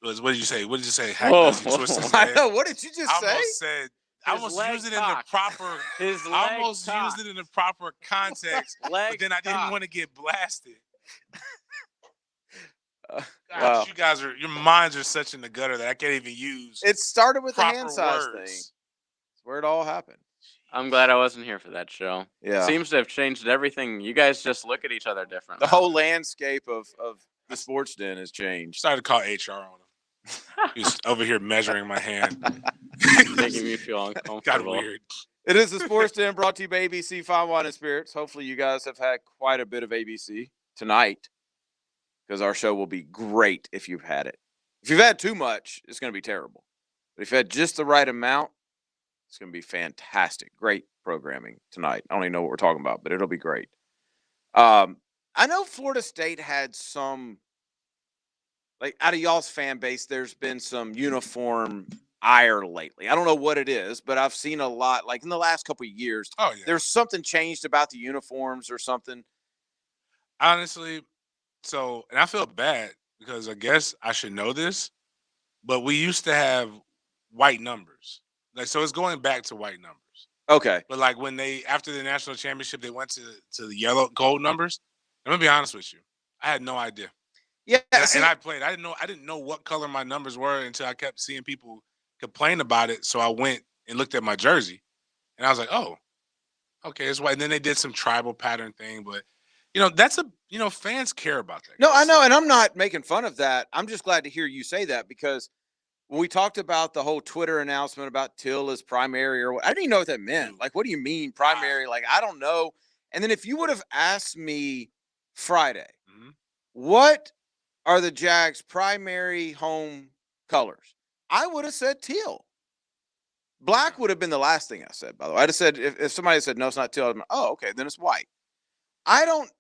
What did you say? What did you say? Hack Oh, does he twist his I leg? know. What did you just I say? almost said. I His almost leg used it in the cocked. proper. His I leg almost cocked. used it in the proper context, Leg but then I didn't cocked. want to get blasted. Gosh, Wow. you guys your minds are such in the gutter that I can't even use It started with the proper hand size words. thing. That's where it all happened. I'm glad I wasn't here for that show. Yeah. Seems to have changed everything. You guys just look at each other differently. The whole landscape of the sports den has changed. Started to call HR on him. He's over here measuring my hand. Making me feel uncomfortable. Got weird. It is the Sports Den brought to you by ABC Fine Wine and Spirits. Hopefully you guys have had quite a bit of ABC tonight because our show will be great if you've had it. If you've had too much, it's going to be terrible. But if you had just the right amount, it's going to be fantastic. Great programming tonight. I don't even know what we're talking about, but it'll be great. I know Florida State had some, like out of y'all's fan base, there's been some uniform ire lately. I don't know what it is, but I've seen a lot, like in the last couple of years. Oh, yeah. There's something changed about the uniforms or something. Honestly, and I feel bad because I guess I should know this, but we used to have white numbers. Like, so it's going back to white numbers. Okay. But like when after the national championship, they went to the yellow gold numbers. I'm gonna be honest with you, I had no idea. Yeah, and I played. I didn't know what color my numbers were until I kept seeing people complain about it. So I went and looked at my jersey, and I was like, oh, okay, it's white. And then they did some tribal pattern thing, but that's fans care about that. No, I know, and I'm not making fun of that. I'm just glad to hear you say that because when we talked about the whole Twitter announcement about Till as primary or what, I didn't even know what that meant. Like, what do you mean primary? Like, I don't know. And then if you would have asked me Friday, what are the Jags' primary home colors? I would have said teal. Black would have been the last thing I said, by the way. I'd have said, if somebody said, no, it's not teal, I'd be, oh, okay, then it's white. I don't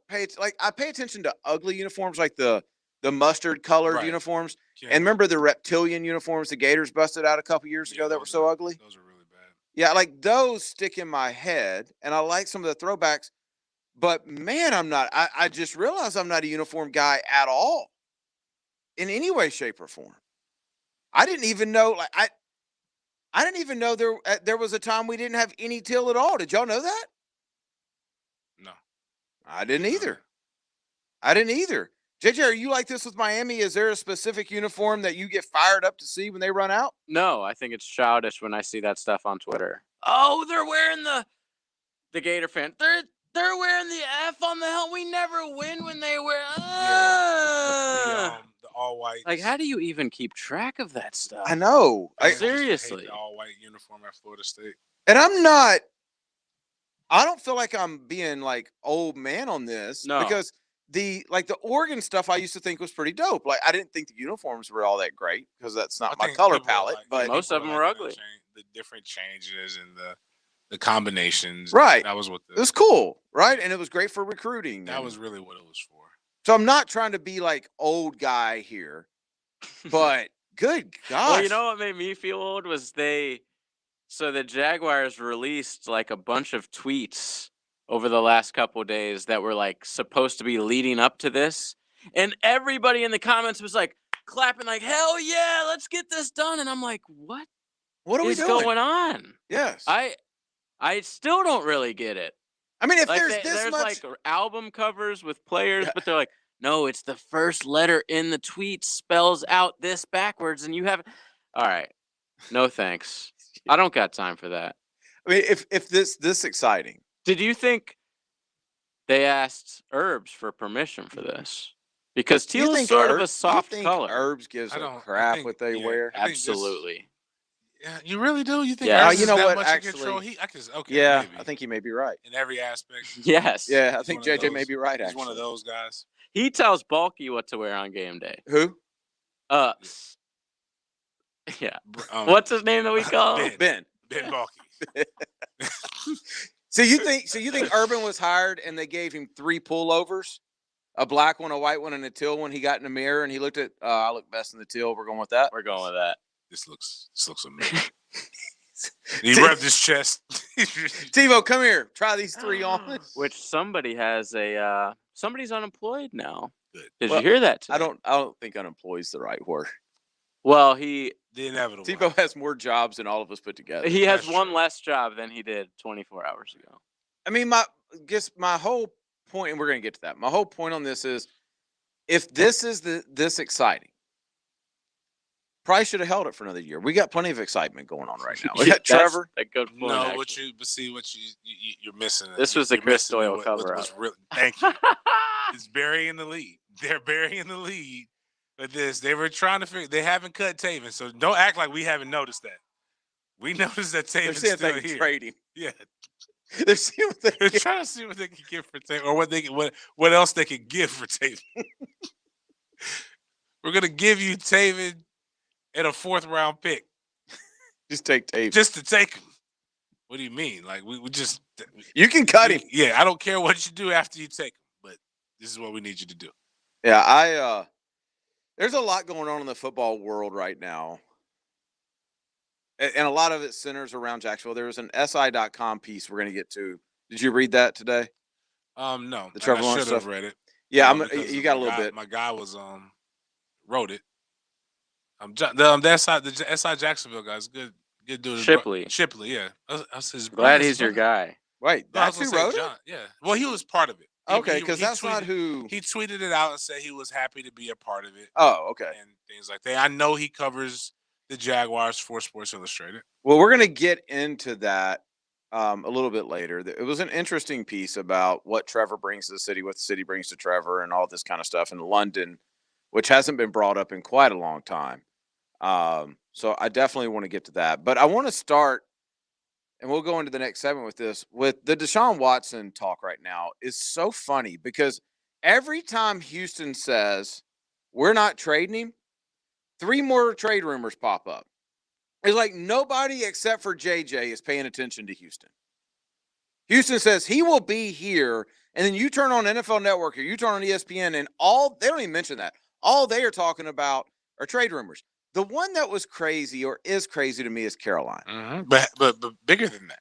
pay, I pay attention to ugly uniforms like the mustard colored uniforms. And remember the reptilian uniforms the Gators busted out a couple years ago that were so ugly? Those are really bad. Yeah, like those stick in my head, and I like some of the throwbacks. But man, I just realized I'm not a uniform guy at all in any way, shape, or form. I didn't even know, I didn't even know there was a time we didn't have any teal at all. Did y'all know that? No. I didn't either. JJ, are you like this with Miami? Is there a specific uniform that you get fired up to see when they run out? No, I think it's childish when I see that stuff on Twitter. Oh, they're wearing the Gator fan. They're wearing the F on the helmet. We never win when they wear the all white. Like, how do you even keep track of that stuff? I know. Seriously. I hate the all white uniform at Florida State. And I don't feel like I'm being like old man on this because the Oregon stuff I used to think was pretty dope. Like, I didn't think the uniforms were all that great because that's not my color palette. But most of them were ugly. The different changes and the combinations. Right. That was what it was cool, right? And it was great for recruiting. That was really what it was for. So I'm not trying to be like old guy here, but good gosh. Well, you know what made me feel old was so the Jaguars released like a bunch of tweets over the last couple of days that were like supposed to be leading up to this. And everybody in the comments was like clapping like, hell yeah, let's get this done. And I'm like, what are we doing? Going on? Yes. I still don't really get it. I mean, if like there's much... like album covers with players, but they're like, no, it's the first letter in the tweet spells out this backwards, and you have. All right, no thanks. I don't got time for that. I mean, if this exciting. Did you think they asked Herbs for permission for this? Because teal is sort of a soft color. Herbs gives a crap what they wear. Absolutely. Yeah, you really do? You think Yeah. you know what? Actually, yeah, maybe. I think he may be right. In every aspect. Yes. Yeah, I think JJ may be right, actually. He's one of those guys. He tells Bulky what to wear on game day. Who? Yeah. What's his name that we call him? Ben Bulky. So you think Urban was hired and they gave him 3 pullovers? A black one, a white one, and a teal one. He got in the mirror and he looked at, I look best in the teal. We're going with that. We're going with that. This looks amazing. He rubbed his chest. TiVo, come here. Try these 3 on. Which somebody has somebody's unemployed now. good. Did Well, you hear that? I Today? don't think unemployed is the right word. Well, he The inevitable. Tebow has more jobs than all of us put together. has That's one true. less job than he did 24 hours ago. I mean, my whole point, and we're going to get to that. My whole point on this is, if this is this exciting, probably should have held it for another year. We got plenty of excitement going on right now. We got That's Trevor. a good point. No, actually. what you're missing. This was the you're Chris missing Doyle cover-up. What's real? Thank you. It's burying the lead. They're burying the lead. But they were trying to figure. They haven't cut Taven, so don't act like we haven't noticed that. We noticed that They're Taven's seeing if still they can here. trade him. Yeah, They're seeing what they they're can. trying to see what they can get for Taven, or what else they can give for Taven. We're gonna give you Taven and a 4th round pick Just take Taven. just to take him. What do you mean? Like we just You can cut him. Yeah, I don't care what you do after you take him, but this is what we need you to do. Yeah, there's a lot going on in the football world right now. And a lot of it centers around Jacksonville. There was an SI.com piece we're going to get to. Did you read that today? No. The Trevor I Lawrence should have stuff? read it. Yeah, Because you got a my little guy- bit. My guy was wrote it. The SI Jacksonville guy's good dude. Shipley. Shipley, yeah. That's his Glad brother's he's your brother. guy. Wait, No, I that's was who gonna wrote say it? John. Yeah. Well, he was part of it. Okay, He because that's not tweeted- who. He tweeted it out and said he was happy to be a part of it Oh, okay. and things like that. I know he covers the Jaguars for Sports Illustrated. Well, we're going to get into that a little bit later. It was an interesting piece about what Trevor brings to the city, what the city brings to Trevor, and all this kind of stuff in London, which hasn't been brought up in quite a long time. So I definitely want to get to that. But I want to start, and we'll go into the next segment with this. With the Deshaun Watson talk right now is so funny because every time Houston says we're not trading him, 3 more trade rumors pop up. It's like nobody except for JJ is paying attention to Houston. Houston says he will be here, and then you turn on NFL Network or you turn on ESPN, and they don't even mention that. All they are talking about are trade rumors. The one that was crazy or is crazy to me is Carolina. Mm-hmm. But bigger than that,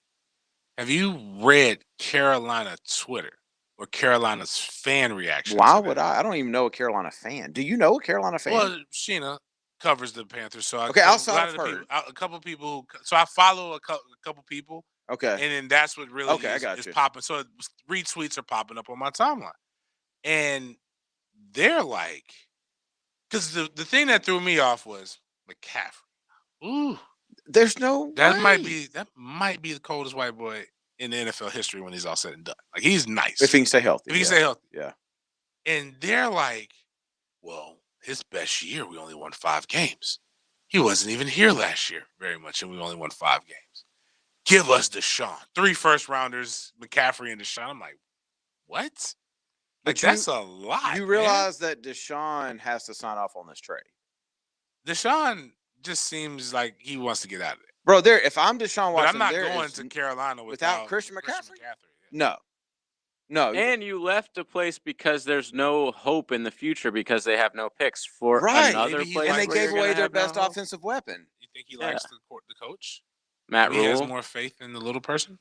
have you read Carolina Twitter or Carolina's fan reaction? Why would I? I don't even know a Carolina fan. Do you know a Carolina fan? Well, Sheena covers the Panthers, so Okay, outside of her. a couple people. So I follow a couple people, Okay. and then that's what really Okay, I got is you. popping. So retweets are popping up on my timeline, and they're like, because the thing that threw me off was McCaffrey. Ooh, There's no that way. might be the coldest white boy in the NFL history when he's all said and done. Like he's nice If he can stay healthy. If he can stay healthy. Yeah. And they're like, well, his best year, we only won 5 games. He wasn't even here last year very much, and we only won 5 games. Give us Deshaun. 3 first-rounders, McCaffrey and Deshaun. I'm like, what? Like, that's a lot. You realize that Deshaun has to sign off on this trade. Deshaun just seems like he wants to get out of there. Bro, if I'm Deshaun Watson, But I'm not there going is to Carolina without Christian McCaffrey. Yeah. No. And you left a place because there's no hope in the future because they have no picks for Right. another Maybe he place. And they where gave you're away gonna their have no best hope. offensive weapon. You think he likes the coach? Matt Maybe he has Rule. more faith in the little person?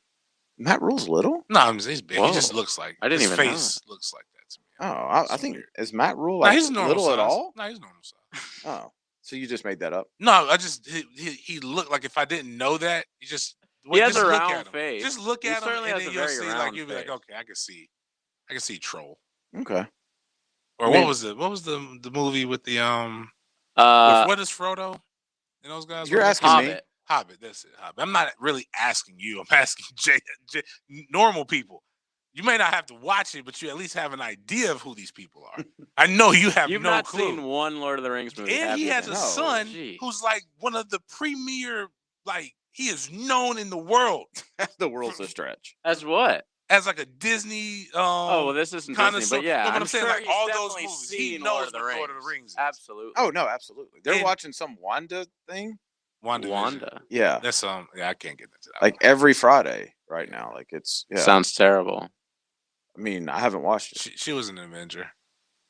Matt Rule's little? No, he's big. Whoa. He just looks like I didn't his even know face looks like that to me. Oh, I It's think weird. is Matt Rule No, like he's normal little size. at all? No, he's normal size. Oh, so you just made that up? No, I just he looked like if I didn't know that, he just He has just a look round at him. face. Just look He at him, certainly and has then a you'll very see like round you'll be like, face. okay, I can see Troll. Okay. Or I mean- what was the movie with the Uh, what is Frodo and those guys? You're What is it? asking me. Hobbit. Hobbit. That's it. Hobbit. I'm not really asking you. I'm asking normal people. You may not have to watch it, but you at least have an idea of who these people are. I know you have You've no not clue. seen one Lord of the Rings movie. And have he you has then? a No, son gee. who's like one of the premier, like he is known in the world The world's a stretch. As what? as like a Disney. Oh, well, this isn't kinda Disney, but so- yeah, no, but I'm I'm saying, sure like, he's all those definitely movies, he seen knows Lord of the what Rings. Lord of the Rings is. Absolutely. Oh no, absolutely. They're And- watching some Wanda thing. Wanda. Yeah. That's yeah, I can't get into that. Like one. every Friday right now. Like it's Sounds terrible. I mean, I haven't watched it. She was an Avenger.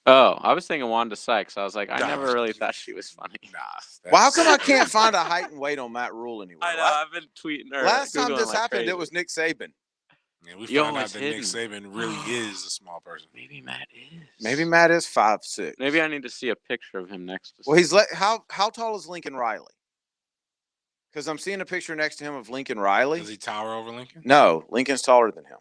Oh, I was thinking Wanda Sykes. I was like, I Nah. never really thought she was funny. Nah. Well, how come I that's- can't find a height and weight on Matt Rule anywhere? I know. I've been tweeting her. Last time Googling this like happened, crazy. it was Nick Saban. And we Yo, found out it's that Nick hidden. Saban really is a small person. Maybe Matt is. Maybe Matt is 5'6". Maybe I need to see a picture of him next to. Well, he's how tall is Lincoln Riley? Because I'm seeing a picture next to him of Lincoln Riley. Does he tower over Lincoln? No, Lincoln's taller than him.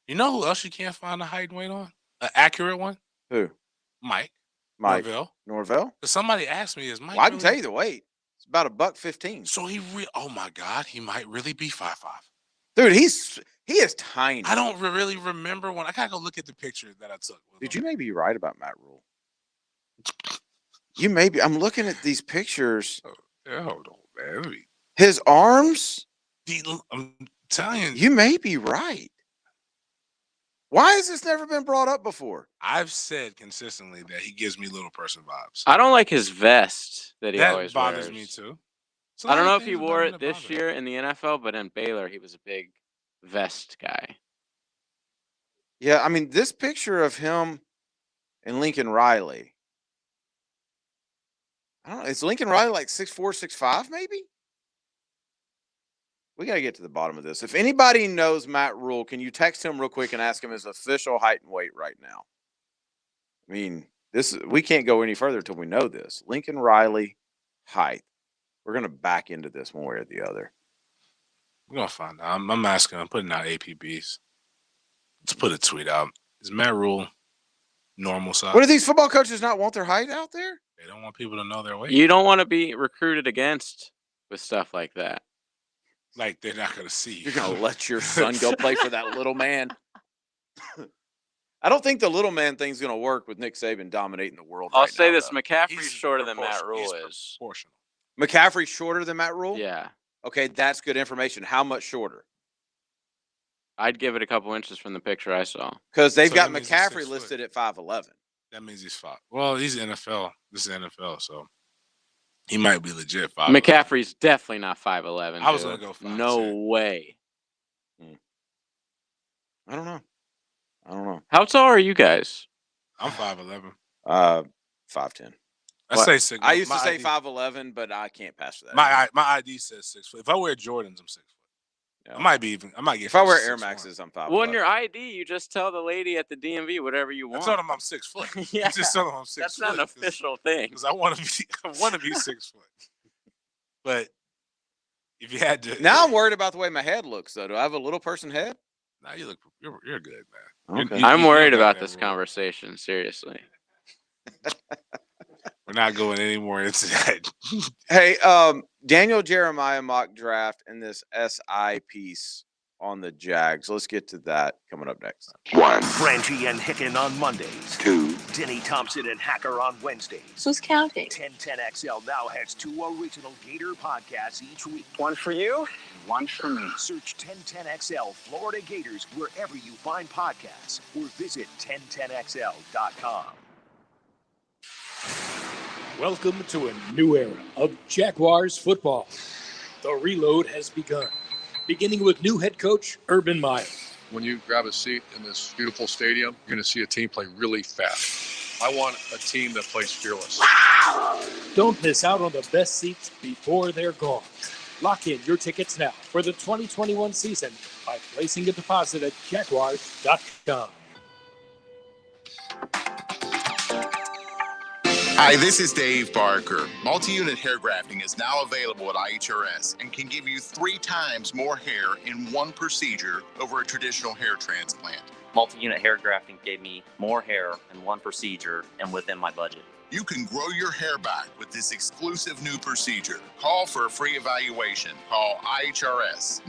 You know who else you can't find a height and weight on? An accurate one? Who? Mike. Mike Norvell. Norvell? Somebody asked me, is Mike Well, I can really... tell you the weight. It's about $115. So oh my God, he might really be 5'5". Dude, he is tiny. I don't really remember when. I gotta go look at the picture that I took. Dude, you may be right about Matt Rule. You may be. I'm looking at these pictures. Hold on, man. His arms? I'm telling you. You may be right. Why has this never been brought up before? I've said consistently that he gives me little person vibes. I don't like his vest that he That always bothers wears. me too. I don't know if he wore it this year in the NFL, but in Baylor, he was a big vest guy. Yeah, I mean, this picture of him and Lincoln Riley. I don't know. Is Lincoln Riley like 6'4", 6'5", maybe? We got to get to the bottom of this. If anybody knows Matt Rule, can you text him real quick and ask him his official height and weight right now? I mean, we can't go any further until we know this. Lincoln Riley height. We're going to back into this one way or the other. We're going to find out. I'm asking. I'm putting out APBs. Let's put a tweet out. Is Matt Rule normal size? What do these football coaches not want their height out there? They don't want people to know their weight. You don't want to be recruited against with stuff like that. Like they're not going to see you. You're going to let your son go play for that little man. I don't think the little man thing's going to work with Nick Saban dominating the world. I'll right say now, this: though. McCaffrey's shorter than Matt Rule He's is. proportional. McCaffrey's shorter than Matt Rule? Yeah. Okay, that's good information. How much shorter? I'd give it a couple inches from the picture I saw. Because they've So got that means he's McCaffrey 6 foot. listed at 5'11". That means he's 5. Well, he's NFL. This is NFL, so he might be legit 5. McCaffrey's definitely not 5'11". I was going to go 5. No way. I don't know. How tall are you guys? I'm 5'11". 5'10". I say 6. I used to say 5'11", but I can't pass that. My ID says 6 foot. If I wear Jordans, I'm 6 foot. Yeah. I might get. If I wear Air Maxes, I'm 5'11". Well, in your ID, you just tell the lady at the DMV whatever you want. I told him I'm 6 foot. Yeah. I just told him I'm 6 That's foot. not an official thing. Because I want to be 6 foot. But if you had to, Now I'm worried about the way my head looks. Though, do I have a little person head? now you're good, man. Okay. I'm worried look like about that this rule. conversation. Seriously. We're not going any more into that. Hey, Daniel Jeremiah mock draft and this SI piece on the Jags. Let's get to that coming up next. 1. Frangie and Hicken on Mondays. 2. Denny Thompson and Hacker on Wednesdays. Who's counting? 1010XL now has 2 original Gator podcasts each week. One for you, one for me. Search 1010XL Florida Gators wherever you find podcasts or visit 1010XL.com. Welcome to a new era of Jaguars football. The reload has begun, beginning with new head coach Urban Meyer. When you grab a seat in this beautiful stadium, you're going to see a team play really fast. I want a team that plays fearless. Don't miss out on the best seats before they're gone. Lock in your tickets now for the 2021 season by placing a deposit at Jaguars.com. Hi, this is Dave Barker. Multi-unit hair grafting is now available at IHRS and can give you 3 times more hair in one procedure over a traditional hair transplant. Multi-unit hair grafting gave me more hair in one procedure and within my budget. You can grow your hair back with this exclusive new procedure. Call for a free evaluation. Call IHRS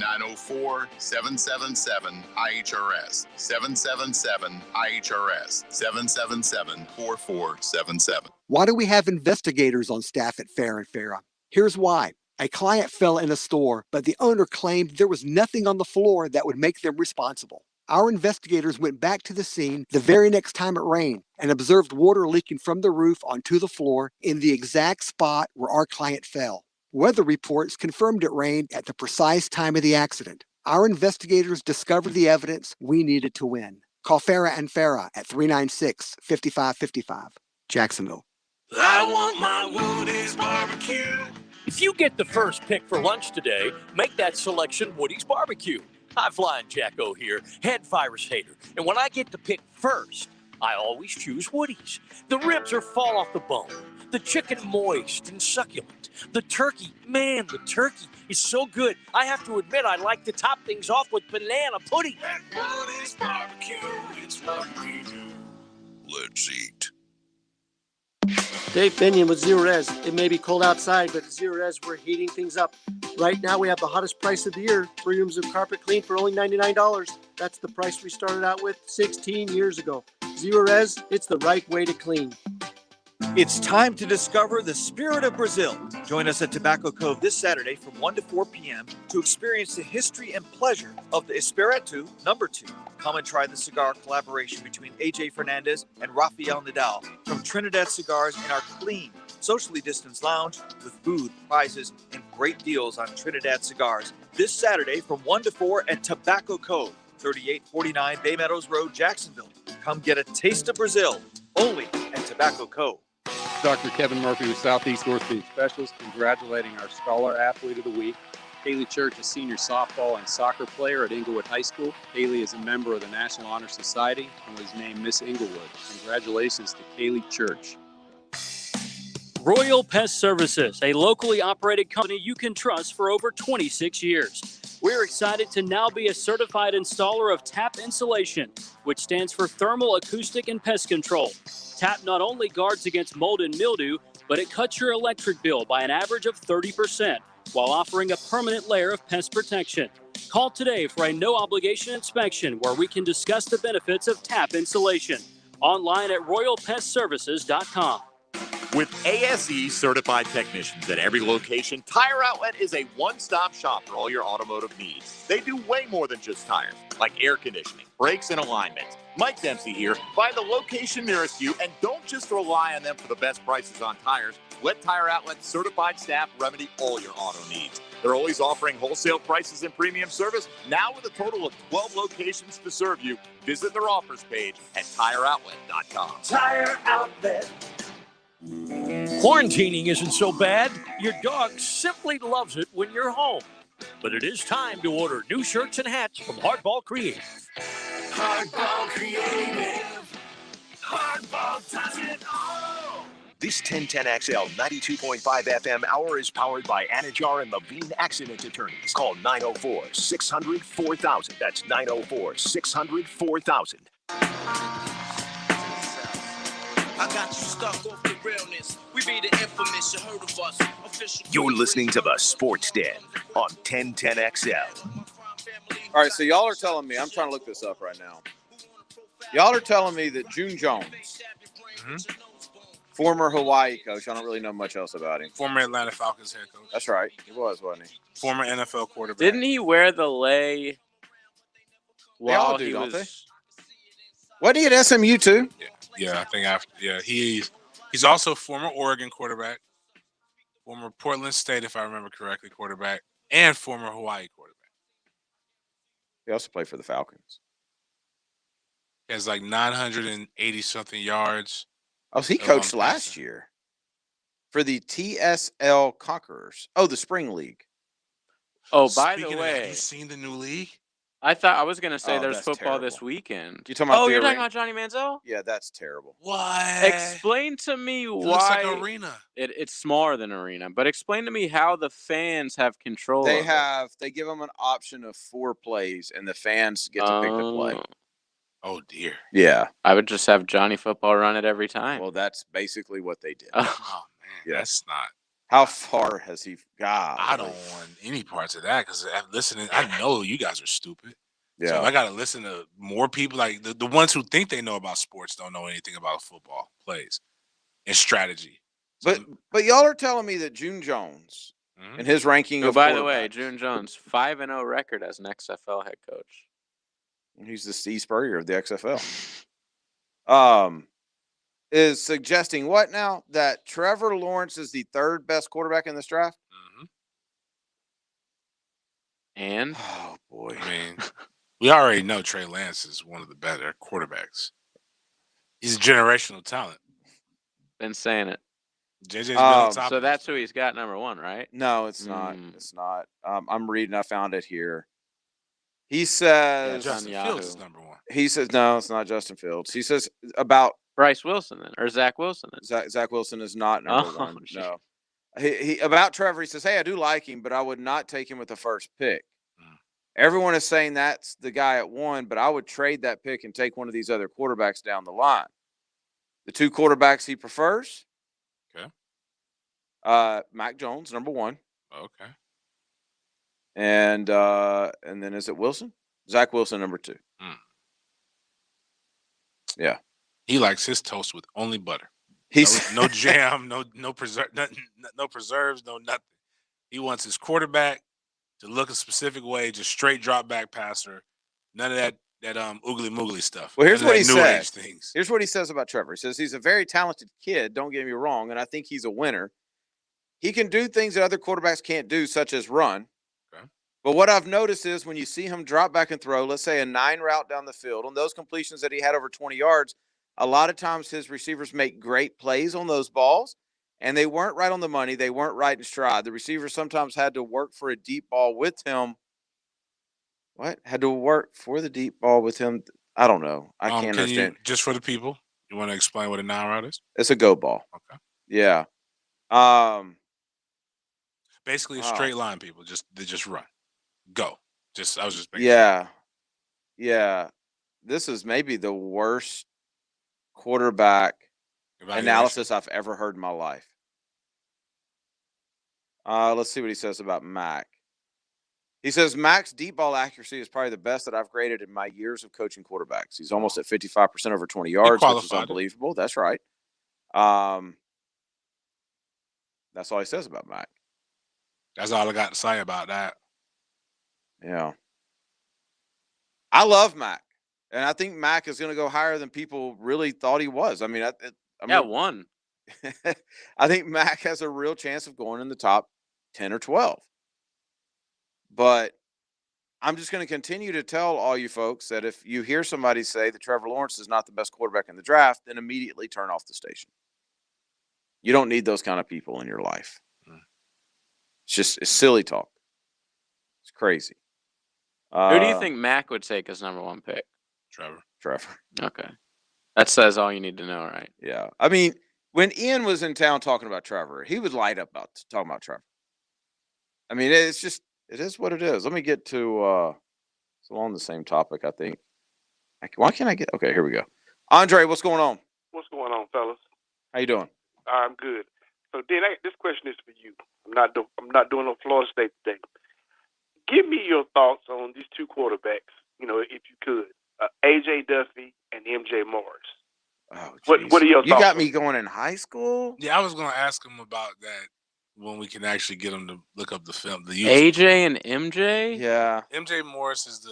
904-777-IHRS 777-IHRS 777-4477. Why do we have investigators on staff at Fair & Farah? Here's why. A client fell in a store, but the owner claimed there was nothing on the floor that would make them responsible. Our investigators went back to the scene the very next time it rained and observed water leaking from the roof onto the floor in the exact spot where our client fell. Weather reports confirmed it rained at the precise time of the accident. Our investigators discovered the evidence we needed to win. Call Farah & Farah at 396-5555. Jacksonville. I want my Woody's barbecue. If you get the first pick for lunch today, make that selection Woody's Barbecue. High Flying Jacko here, head virus hater. And when I get to pick first, I always choose Woody's. The ribs are fall off the bone. The chicken moist and succulent. The turkey, man, the turkey is so good. I have to admit I like to top things off with banana pudding. At Woody's Barbecue, it's what we do. Let's eat. Dave Binion with Zero Res. It may be cold outside, but at Zero Res, we're heating things up. Right now, we have the hottest price of the year. 3 rooms of carpet clean for only $99. That's the price we started out with 16 years ago. Zero Res, it's the right way to clean. It's time to discover the spirit of Brazil. Join us at Tobacco Cove this Saturday from 1 to 4 p.m. to experience the history and pleasure of the Espiritu #2. Come and try the cigar collaboration between AJ Fernandez and Rafael Nadal from Trinidad Cigars in our clean, socially distanced lounge with food, prizes, and great deals on Trinidad cigars. This Saturday from 1 to 4 at Tobacco Cove, 3849 Bay Meadows Road, Jacksonville. Come get a taste of Brazil, only at Tobacco Cove. Dr. Kevin Murphy with Southeast Orthopedic Specialists, congratulating our Scholar Athlete of the Week. Kaylee Church, a senior softball and soccer player at Inglewood High School. Kaylee is a member of the National Honor Society and was named Miss Inglewood. Congratulations to Kaylee Church. Royal Pest Services, a locally operated company you can trust for over 26 years. We're excited to now be a certified installer of TAP insulation, which stands for Thermal, Acoustic, and Pest Control. TAP not only guards against mold and mildew, but it cuts your electric bill by an average of 30%, while offering a permanent layer of pest protection. Call today for a no-obligation inspection where we can discuss the benefits of TAP insulation. Online at royalpestservices.com. With ASE certified technicians at every location, Tire Outlet is a one-stop shop for all your automotive needs. They do way more than just tires, like air conditioning, brakes, and alignments. Mike Dempsey here. Find the location nearest you and don't just rely on them for the best prices on tires. Let Tire Outlet's certified staff remedy all your auto needs. They're always offering wholesale prices and premium service, now with a total of 12 locations to serve you. Visit their offers page at tireoutlet.com. Tire Outlet. Quarantining isn't so bad. Your dog simply loves it when you're home. But it is time to order new shirts and hats from Hardball Creative. Hardball Creative. Hardball does it all. This 1010XL 92.5 FM hour is powered by Anajar and Levine Accident Attorneys. Call 904-600-4000. That's 904-600-4000. I got you stuck off the realness. We be the infamous, you heard of us. Official. You're listening to the Sports Den on 1010XL. All right, so y'all are telling me, I'm trying to look this up right now. Y'all are telling me that June Jones, former Hawaii coach, I don't really know much else about him. Former Atlanta Falcons head coach. That's right. He was, wasn't he? Former NFL quarterback. Didn't he wear the lei They all while do, he don't was? Wasn't he at SMU too? Yeah, I think after. Yeah, he's also former Oregon quarterback, former Portland State, if I remember correctly, quarterback, and former Hawaii quarterback. He also played for the Falcons. He has like 980 something yards. Oh, so he coached last year for the TSL Conquerors. Oh, the Spring League. Oh, by Speaking the of that, way, you seen the new league? I thought I was gonna say Oh, there's that's football terrible. this weekend. You talking about? Oh, the you're talking arena? about Johnny Manziel? Yeah, that's terrible. What? Explain to me It why looks like an arena. it's smaller than arena, but explain to me how the fans have control. They of they give them an option of 4 plays, and the fans get to pick the play. it. Oh dear. Yeah. I would just have Johnny Football run it every time. Well, that's basically what they did. Oh man, Yeah. that's not. How far has he got? I don't want any parts of that because listening. I know you guys are stupid. Yeah. So I got to listen to more people. Like the ones who think they know about sports don't know anything about football plays and strategy. So, But y'all are telling me that June Jones and his ranking Oh, of by the way, quarterbacks- June Jones, 5-0 record as an XFL head coach. he's the Steve Spurrier of the XFL. Is suggesting what now? That Trevor Lawrence is the 3rd best quarterback in this draft? And Oh boy. I mean, we already know Trey Lance is one of the better quarterbacks. He's a generational talent. been saying it. JJ's been on top. So of that's this. who he's got number 1, right? No, it's not. It's not. I'm reading. I found it here. He says Justin Fields is number 1. He says no, it's not Justin Fields. He says about Bryce Wilson then, or Zach Wilson then. Zach Wilson is not number 1. No. He about Trevor, he says, hey, I do like him, but I would not take him with the first pick. Everyone is saying that's the guy at 1, but I would trade that pick and take one of these other quarterbacks down the line. The 2 quarterbacks he prefers. Okay. Mac Jones, number 1. Okay. And then is it Wilson? Zach Wilson, number 2. Yeah. He likes his toast with only butter. He's no jam, no preserve, no preserves, no nothing. He wants his quarterback to look a specific way, just straight drop back passer. None of that oogly moogly stuff. Well, here's what he says. Things. Here's what he says about Trevor. He says he's a very talented kid. Don't get me wrong, and I think he's a winner. He can do things that other quarterbacks can't do, such as run. Okay. But what I've noticed is when you see him drop back and throw, let's say a 9 route down the field, on those completions that he had over 20 yards, a lot of times his receivers make great plays on those balls, and they weren't right on the money. They weren't right in stride. The receivers sometimes had to work for a deep ball with him. What? Had to work for the deep ball with him? I don't know. I can't understand. Just for the people, you want to explain what a 9 route is? It's a go ball. Okay. Yeah. Basically a straight line, people. They just run. Go. I was just Yeah. Yeah. This is maybe the worst quarterback analysis I've ever heard in my life. Let's see what he says about Mac. He says Mac's deep ball accuracy is probably the best that I've graded in my years of coaching quarterbacks. He's almost at 55% over 20 yards, which is unbelievable. That's right. That's all he says about Mac. That's all I got to say about that. Yeah. I love Mac. And I think Mac is going to go higher than people really thought he was. I mean, one. I think Mac has a real chance of going in the top 10 or 12. But I'm just going to continue to tell all you folks that if you hear somebody say that Trevor Lawrence is not the best quarterback in the draft, then immediately turn off the station. You don't need those kind of people in your life. It's silly talk. It's crazy. Who do you think Mac would take as number 1 pick? Trevor. Okay. That says all you need to know, right? Yeah. I mean, when Ian was in town talking about Trevor, he would light up about talking about Trevor. I mean, it is what it is. Let me get to it's along the same topic, I think. Why can't I get okay, here we go. Andre, what's going on? What's going on, fellas? How you doing? I'm good. So, Dan, this question is for you. I'm not doing no Florida State today. Give me your thoughts on these 2 quarterbacks, if you could. AJ Duffy and MJ Morris. Oh, what are your thoughts? You got me going in high school? Yeah, I was going to ask him about that when we can actually get him to look up the film. AJ and MJ? Yeah. MJ Morris is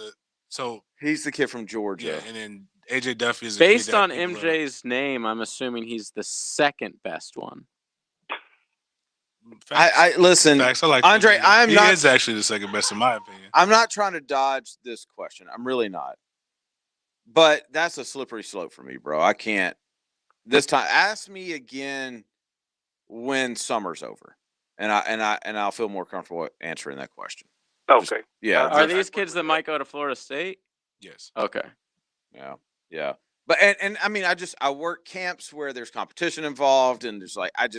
he's the kid from Georgia. Yeah, and then AJ Duffy is based on MJ's name, I'm assuming he's the second best one. I listen, Facts. I like Andre. He is actually the second best in my opinion. I'm not trying to dodge this question. I'm really not. But that's a slippery slope for me, bro. I can't. This time, ask me again when summer's over, and I'll feel more comfortable answering that question. Okay. Yeah. Are these kids that might go to Florida State? Yes. Okay. Yeah. But and I mean, I work camps where there's competition involved, and there's like I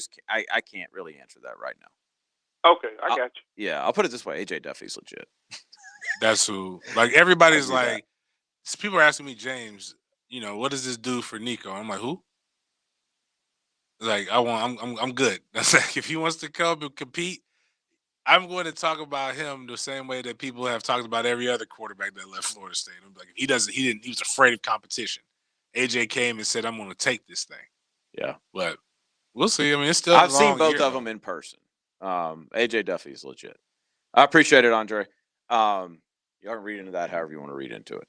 can't really answer that right now. Okay, I got you. Yeah, I'll put it this way: AJ Duffy's legit. That's who. Like everybody's like, people are asking me, James, what does this do for Nico? I'm like, who? Like I'm good. That's like if he wants to come and compete, I'm going to talk about him the same way that people have talked about every other quarterback that left Florida State. I'm like, he was afraid of competition. AJ came and said, I'm going to take this thing. Yeah. But we'll see. I mean, it's still I've seen both of them in person. AJ Duffy's legit. I appreciate it, Andre. You can read into that however you want to read into it.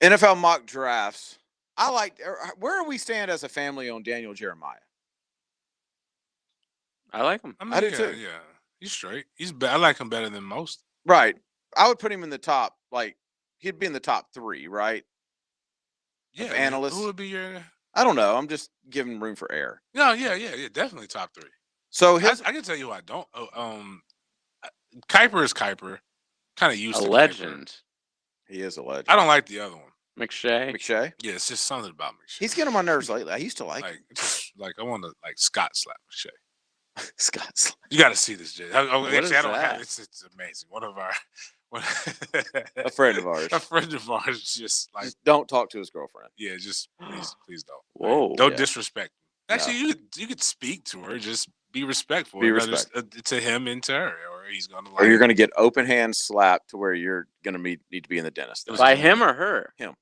NFL mock drafts. Where do we stand as a family on Daniel Jeremiah? I like him. I do too. Yeah, he's straight. I like him better than most. Right. I would put him in the top. Like he'd be in the top 3, right? Yeah. Analysts. Who would be your? I don't know. I'm just giving room for air. No. Yeah. Definitely top 3. So I can tell you who I don't. Kuiper is Kuiper. kind of used A to legend. He is a legend. I don't like the other one. McShay. McShay? Yeah, it's just something about McShay. He's getting on my nerves lately. I used to like him. Just like I want to like Scott slap McShay. Scott slap. You got to see this, Jay. I don't is have that? it's amazing. One of our A friend of ours. A friend of ours just like Just don't talk to his girlfriend. yeah, just please don't. Whoa. Like, don't Yeah. disrespect him. Actually, you could speak to her. Just be respectful. Be and respectful. to him and to her, or he's gonna like. Or you're going to get open hand slapped to where you're going to need to be in the dentist. By him or her? Him.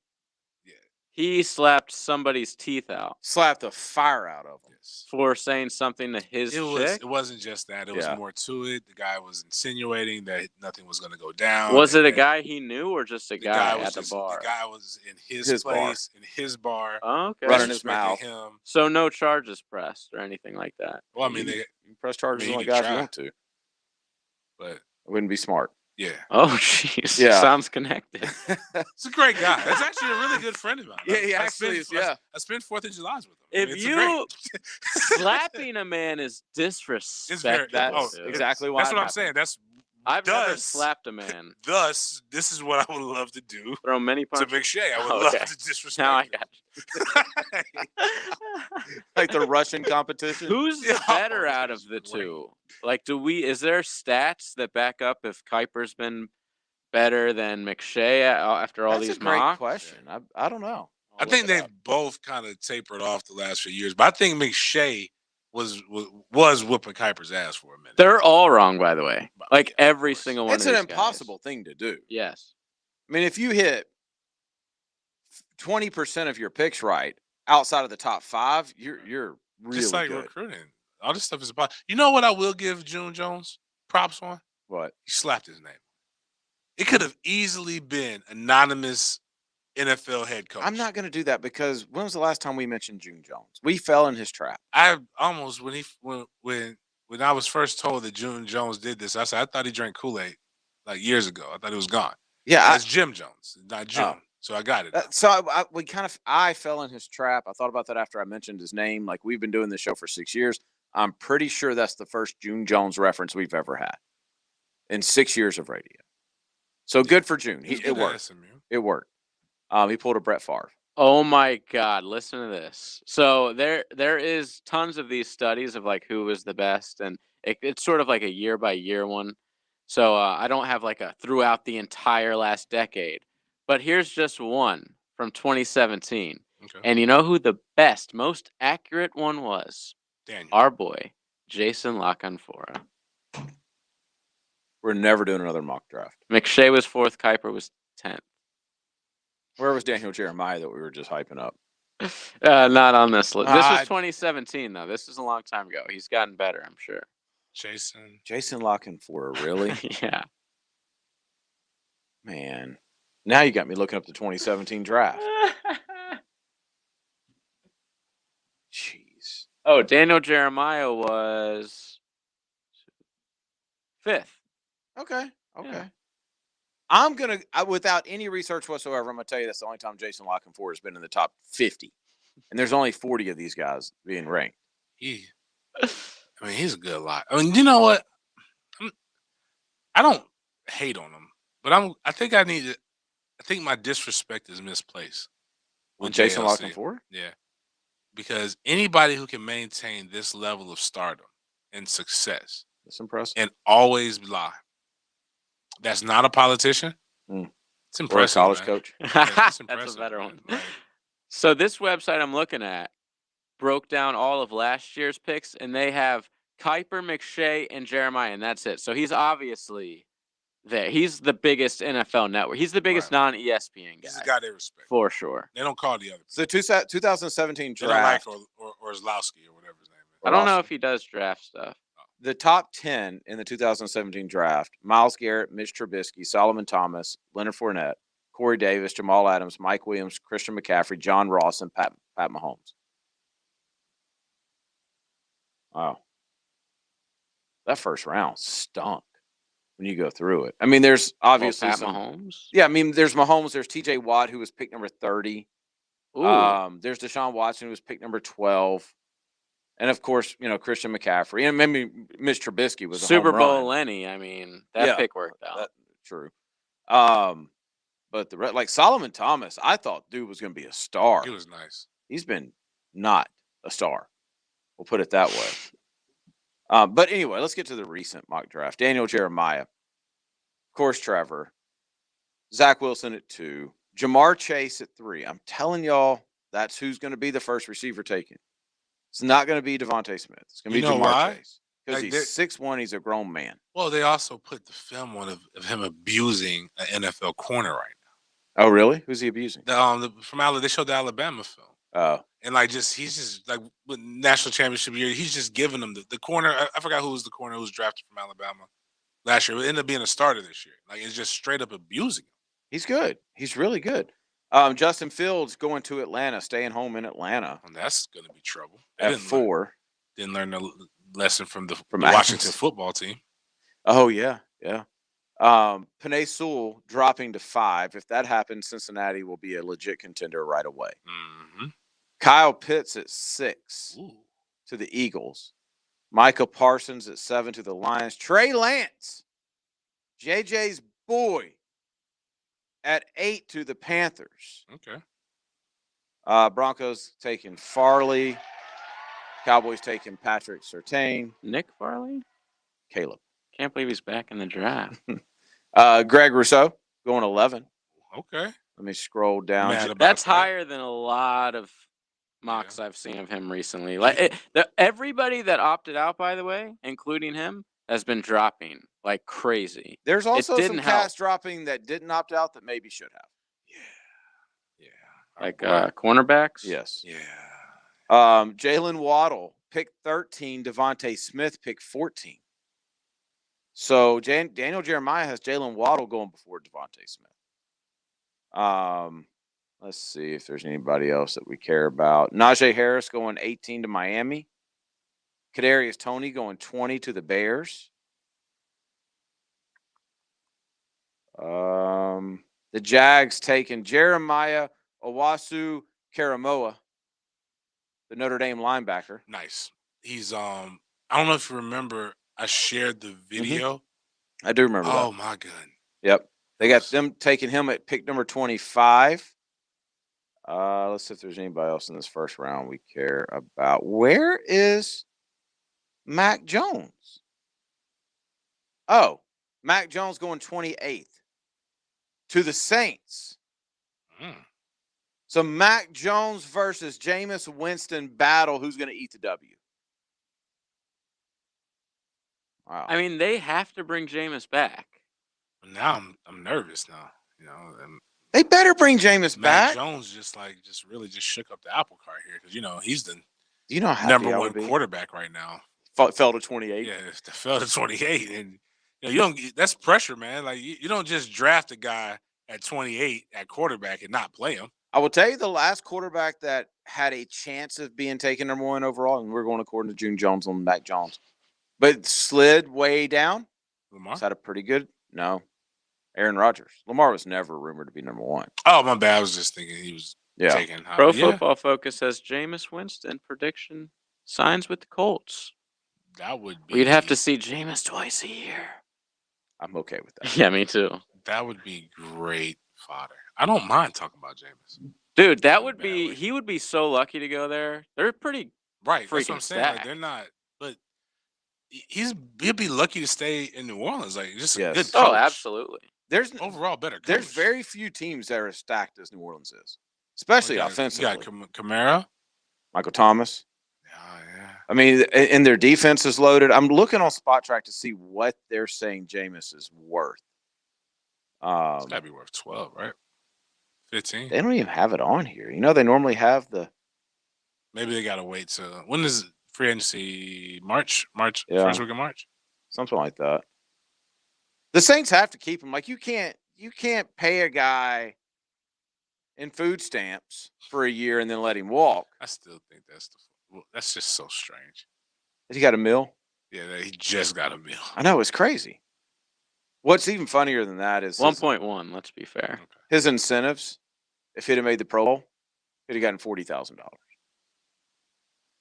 He slapped somebody's teeth out Slap the fire out of him. for saying something to his chick. It wasn't just that. It was Yeah. more to it. The guy was insinuating that nothing was going to go down. Was it a and guy he knew or just a guy was at the just- bar? The guy was in his His bar. place, in his bar, Oh, okay. Running his disrespecting mouth. him. So no charges pressed or anything like that. Well, I mean, You they, can press charges I mean, on you the can guy if you try. want to. It but wouldn't be smart. yeah, Oh, jeez. Yeah. Sounds connected. it's a great guy. That's actually a really good friend of mine. Yeah, he I actually is, spent- yeah. I spent 4th of July's with him. If It's you great- slapping a man is disrespectful. It's very- That's oh, exactly why. That's it what I'm happened. saying. That's I've never Thus- slapped a man. thus. This is what I would love to do Throw many to punches. McShay. I would Okay. love to disrespect. Now I him. got Like the Russian competition. Who's the Yeah, better oh, out of that's the great. two? Like, is there stats that back up if Kuiper's been better than McShay after all That's these a great mocks? question. I don't know. I think they've both kind of tapered off the last few years, but I think McShay was whooping Kuiper's ass for a minute. They're all wrong, by the way. Like Yeah, of every course. single one. It's of an these guys. impossible thing to do. Yes. I mean, if you hit 20% of your picks right outside of the top 5, you're really Just like good. recruiting, all this stuff is about. You know what I will give June Jones props on? What? He slapped his name. It could have easily been anonymous NFL head coach. I'm not going to do that because when was the last time we mentioned June Jones? We fell in his trap. I almost when I was first told that June Jones did this, I said I thought he drank Kool-Aid like years ago. I thought it was gone. Yeah, It's Jim Jones, not June. Oh. So I got it. so I fell in his trap. I thought about that after I mentioned his name. Like, we've been doing this show for 6 years. I'm pretty sure that's the first June Jones reference we've ever had in 6 years of radio. So good for June. He was It good at worked. SMU. It worked. He pulled a Brett Favre. Oh my God! Listen to this. So there is tons of these studies of like who was the best, and it's sort of like a year by year one. So I don't have like a throughout the entire last decade, but here's just one from 2017. Okay. And you know who the best, most accurate one was? Daniel. Our boy, Jason LaCanfora. We're never doing another mock draft. McShay was 4th, Kuiper was 10th. Where was Daniel Jeremiah that we were just hyping up? Not on this list. This was I- 2017, though. This is a long time ago. He's gotten better, I'm sure. Jason Lockenfora, really? Yeah. Man. Now you got me looking up the 2017 draft. Jeez. Oh, Daniel Jeremiah was 5th. Okay. Okay. Yeah. I'm going to, without any research whatsoever, I'm going to tell you that's the only time Jason Lockenfora has been in the top 50. And there's only 40 of these guys being ranked. He's a good lot. I mean, you know what? I don't hate on him, but I think my disrespect is misplaced. With Jason JLC. Lockenfora? Yeah. Because anybody who can maintain this level of stardom and success That's impressive. and always lie, that's not a politician. It's Or a impressive. college man. coach. Yeah, it's That's impressive, a better man. one. Like, So this website I'm looking at broke down all of last year's picks, and they have Kuiper, McShay, and Jeremiah, and that's it. So he's obviously there. He's the biggest NFL network. He's the biggest non-ESPN guy. he's a guy they respect. For sure. They don't call the other. So 2017 They don't like draft, or Orlowski or whatever his name is. I don't know if he does draft stuff. the top 10 in the 2017 draft, Myles Garrett, Mitch Trubisky, Solomon Thomas, Leonard Fournette, Corey Davis, Jamal Adams, Mike Williams, Christian McCaffrey, John Ross, and Pat Mahomes. Wow. That first round stunk when you go through it. I mean, there's obviously Pat some, Mahomes? Yeah, I mean, there's Mahomes, there's TJ Watt, who was pick number 30. Ooh. There's Deshaun Watson, who was pick number 12. And of course, Christian McCaffrey. And maybe Mitch Trubisky was a Super home Bowl run. Lenny. I mean, that Yeah, pick worked out. True. But like Solomon Thomas, I thought dude was going to be a star. He was nice. He's been not a star. We'll put it that way. But anyway, let's get to the recent mock draft. Daniel Jeremiah, of course, Trevor, Zach Wilson at 2, Jamar Chase at 3. I'm telling y'all, that's who's going to be the first receiver taken. It's not going to be Devontae Smith. It's going to be Jamar Chase because he's 6'1". He's a grown man. Well, they also put the film on of him abusing an NFL corner right now. Oh, really? Who's he abusing? They showed the Alabama film. Oh. And he's just like with national championship year, he's just giving them the corner. I forgot who was the corner who was drafted from Alabama last year. It ended up being a starter this year. Like it's just straight up abusing him. He's good. He's really good. Justin Fields going to Atlanta, staying home in Atlanta. And that's going to be trouble. At 4. Didn't learn the lesson from the Washington football team. Oh, yeah. Yeah. Penei Sewell dropping to 5. If that happens, Cincinnati will be a legit contender right away. Mm-hmm. Kyle Pitts at 6 to the Eagles. Micah Parsons at 7 to the Lions. Trey Lance, JJ's boy, at 8 to the Panthers. Okay. Broncos taking Farley. Cowboys taking Patrick Surtain. Nick Farley? Caleb. Can't believe he's back in the draft. Greg Rousseau going 11. Okay. Let me scroll down. That's higher than a lot of mocks I've seen of him recently. Everybody that opted out, by the way, including him, has been dropping like crazy. There's also some cats dropping that didn't opt out that maybe should have. Like cornerbacks? Yes. Yeah. Jalen Waddle, pick 13. Devontae Smith, pick 14. So Daniel Jeremiah has Jalen Waddle going before Devontae Smith. Let's see if there's anybody else that we care about. Najee Harris going 18 to Miami. Kadarius Toney going 20 to the Bears. The Jags taking Jeremiah Owusu-Koramoah, the Notre Dame linebacker. Nice. He's I don't know if you remember, I shared the video. I do remember that. Oh my god. Yep. They got them taking him at pick number 25. Let's see if there's anybody else in this first round we care about. Where is Mac Jones? Oh, Mac Jones going 28th to the Saints. So Mac Jones versus Jameis Winston battle. Who's going to eat the W? Wow. I mean, they have to bring Jameis back. Now I'm nervous now. You know, they better bring Jameis back. Mac Jones just really shook up the apple cart here because he's the number one quarterback right now. Fell to 28. Yeah, fell to 28, and you don't. That's pressure, man. Like you don't just draft a guy at 28 at quarterback and not play him. I will tell you the last quarterback that had a chance of being taken number 1 overall, and we're going according to June Jones on Mac Jones, but slid way down. Lamar had a pretty good Aaron Rodgers. Lamar was never rumored to be number 1. Oh, my bad. I was just thinking he was taken. Pro Football Focus says Jameis Winston prediction signs with the Colts. That would be. We'd have to see Jameis twice a year. I'm okay with that. Yeah, me too. That would be great fodder. I don't mind talking about Jameis. Dude, that would be. He would be so lucky to go there. They're pretty right. That's what I'm saying. Like, they're not, but he'd be lucky to stay in New Orleans. Like just a good coach. Oh, absolutely. There's overall better coach. There's very few teams that are as stacked as New Orleans is, especially offensively. You got Kamara, Michael Thomas. Yeah. I mean, and their defense is loaded. I'm looking on Spot Track to see what they're saying Jameis is worth. It's got to be worth 12, right? 15. They don't even have it on here. They normally have the. Maybe they got to wait till when is free agency? March, yeah. First week of March, something like that. The Saints have to keep him. Like you can't pay a guy in food stamps for a year and then let him walk. I still think that's just so strange. Has he got a mill? Yeah, he just got a mill. I know, it's crazy. What's even funnier than that is 1.1. Let's be fair. His incentives, if he'd have made the Pro Bowl, he'd have gotten $40,000.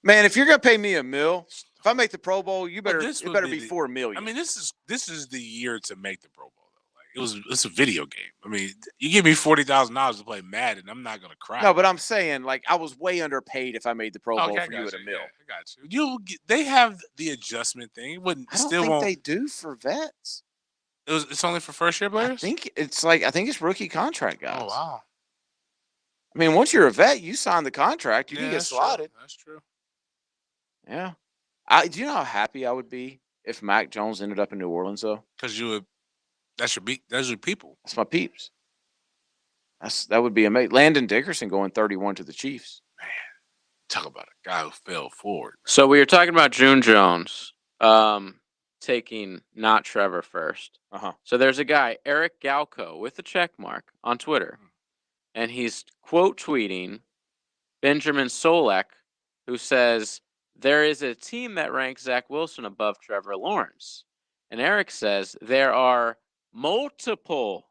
Man, if you're gonna pay me a mill, if I make the Pro Bowl, it better be $4 million. I mean, this is the year to make the Pro Bowl though. Like it's a video game. I mean, you give me $40,000 to play Madden, I'm not gonna cry. No, but I'm saying like I was way underpaid if I made the Pro Bowl Okay, I for you got at a you. mill. Yeah, I got you. They have the adjustment thing. It wouldn't I don't still think won't. they do for vets. It's only for first year I players. think it's rookie contract guys. Oh wow. I mean, once you're a vet, you sign the contract, you can get that's slotted. True. That's true. Yeah. Do you know how happy I would be if Mac Jones ended up in New Orleans though? Because that's your people. That's my peeps. That would be amazing. Landon Dickerson going 31 to the Chiefs. Man, talk about a guy who fell forward. So we were talking about June Jones taking not Trevor first. So there's a guy, Eric Galco, with a check mark on Twitter. And he's quote tweeting Benjamin Solak, who says, there is a team that ranks Zach Wilson above Trevor Lawrence. And Eric says there are multiple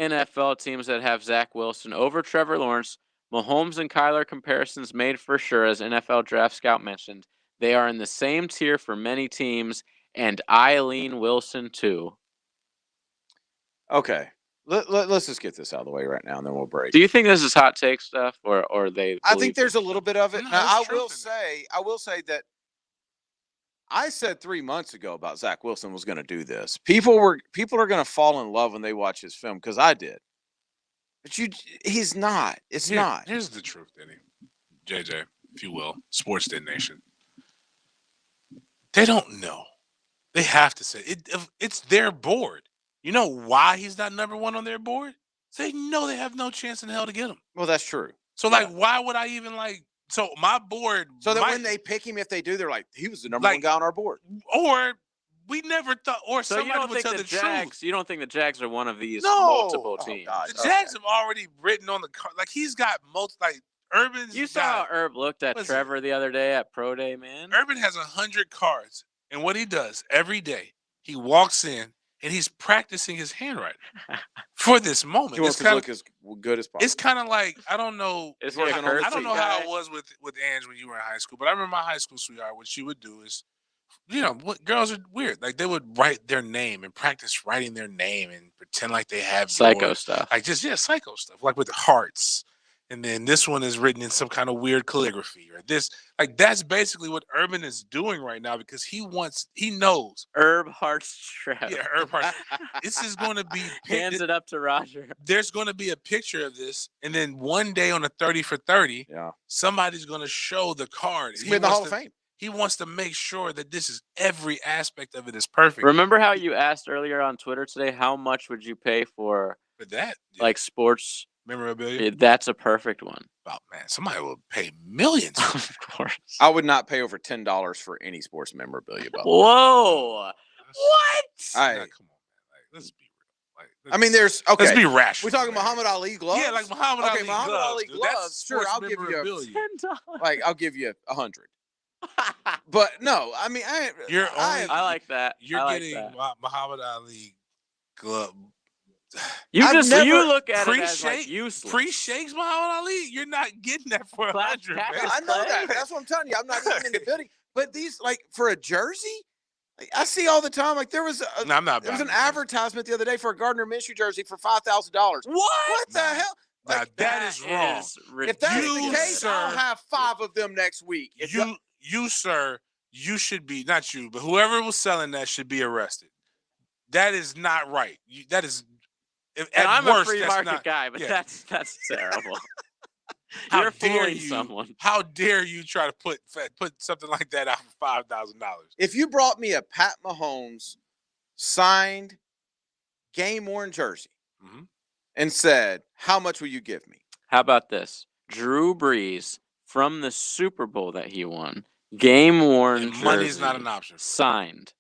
NFL teams that have Zach Wilson over Trevor Lawrence. Mahomes and Kyler comparisons made for sure, as NFL Draft Scout mentioned. They are in the same tier for many teams, and Eileen Wilson too. Okay. Let's just get this out of the way right now, and then we'll break. Do you think this is hot take stuff, or they? I think there's a little bit of it. No, Now, it's I will truth say that I said 3 months ago about Zach Wilson was going to do this. People are going to fall in love when they watch his film, because I did. But he's not. It's not. Here's the truth, Denny. JJ, if you will, sportsden nation. They don't know. They have to say it. It's their board. You know why he's not number one on their board? They know they have no chance in hell to get him. Well, that's true. So, like, why would I even like? So my board. So that when they pick him, if they do, they're like, he was the number one guy on our board. Or we never thought. Or So you somebody don't would think tell the the Jags? truth. You don't think the Jags are one of these No. multiple teams? God. The Jags have already written on the card. Like he's got Urban's. You saw how Herb looked at Trevor the other day at Pro Day, man. Urban has 100 cards, and what he does every day, he walks in and he's practicing his handwriting for this moment. He wants to look as good as possible. It's kind of like I don't know. Is I he a don't know cursing how guy? it was with Ange when you were in high school, but I remember my high school sweetheart. What she would do is, what girls are weird. Like they would write their name and practice writing their name and pretend like they have Psycho stuff. Like psycho stuff, like with hearts. And then this one is written in some kind of weird calligraphy, or this, like that's basically what Urban is doing right now because he knows. Herb Hart's trap. Yeah, Herb Hart. This is going to be hands it up to Roger. There's going to be a picture of this, and then one day on a 30 for 30, somebody's going to show the card. He's in the Hall of Fame. He wants to make sure that this is every aspect of it is perfect. Remember how you asked earlier on Twitter today, how much would you pay for that? Like sports memorabilia? That's a perfect one. Oh man, somebody will pay millions. Of course. I would not pay over $10 for any sports memorabilia. Whoa! What? Come on, man. Like, let's be real. I mean, there's okay. Let's be rational. We're talking Muhammad Ali gloves. Yeah, like Muhammad Ali Muhammad gloves. Ali Dude, gloves. that's Sure, sports I'll give you memorabilia. $10. I'll give you 100. But no, I mean, I like that. You're like getting that. Muhammad Ali glove. You I've just never you look at it as like useless. Pre-shakes Muhammad Ali. You're not getting that for 100. Man. I know that. That's what I'm telling you. I'm not even in the building. But these, like, for a jersey, like, I see all the time. Like there was I'm not. There was an advertisement the other day for a Gardner Minshew jersey for $5,000. What? What the hell? Now Like, that is wrong. If that's the case, I'll have 5 of them next week. You, sir, you should be, not you, but whoever was selling that should be arrested. That is not right. That is, and I'm worst, a free that's market not, guy, but yeah. that's terrible. How You're dare fooling you? someone. How dare you try to put something like that out for $5,000? If you brought me a Pat Mahomes signed game-worn jersey and said, how much will you give me? How about this? Drew Brees from the Super Bowl that he won, game-worn jersey. Money's not an option. Signed.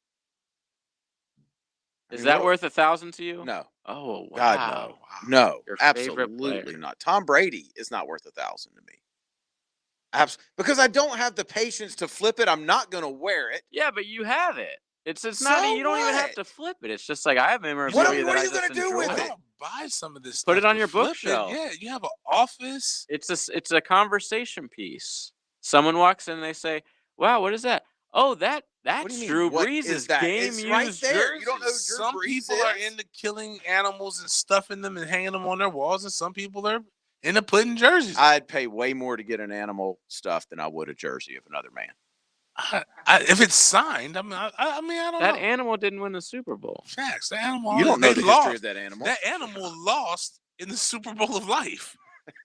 Is mean, that what- worth $1,000 to you? No. Oh, wow. God, no. Your favorite Absolutely player. not. Tom Brady is not worth $1,000 to me. Because I don't have the patience to flip it. I'm not going to wear it. Yeah, but you have it. It's not. So You don't even have what? to flip it. It's just like I have memorabilia. What are you that gonna do with enjoy. it? Buy some of this. Put it stuff on to your flip it. bookshelf. Yeah, you have an office. It's a conversation piece. Someone walks in and they say, "Wow, what is that? Oh, that That's do you mean, Drew what Brees' is that? game It's right used there. You don't know who Drew Some Brees people is? are into killing animals and stuffing them and hanging them on their walls, and some people are into putting jerseys. I'd pay way more to get an animal stuffed than I would a jersey of another man. If it's signed, I don't That know. animal didn't win the Super Bowl. Facts. The animal. You don't know they the lost. history of that animal. That animal lost in the Super Bowl of life.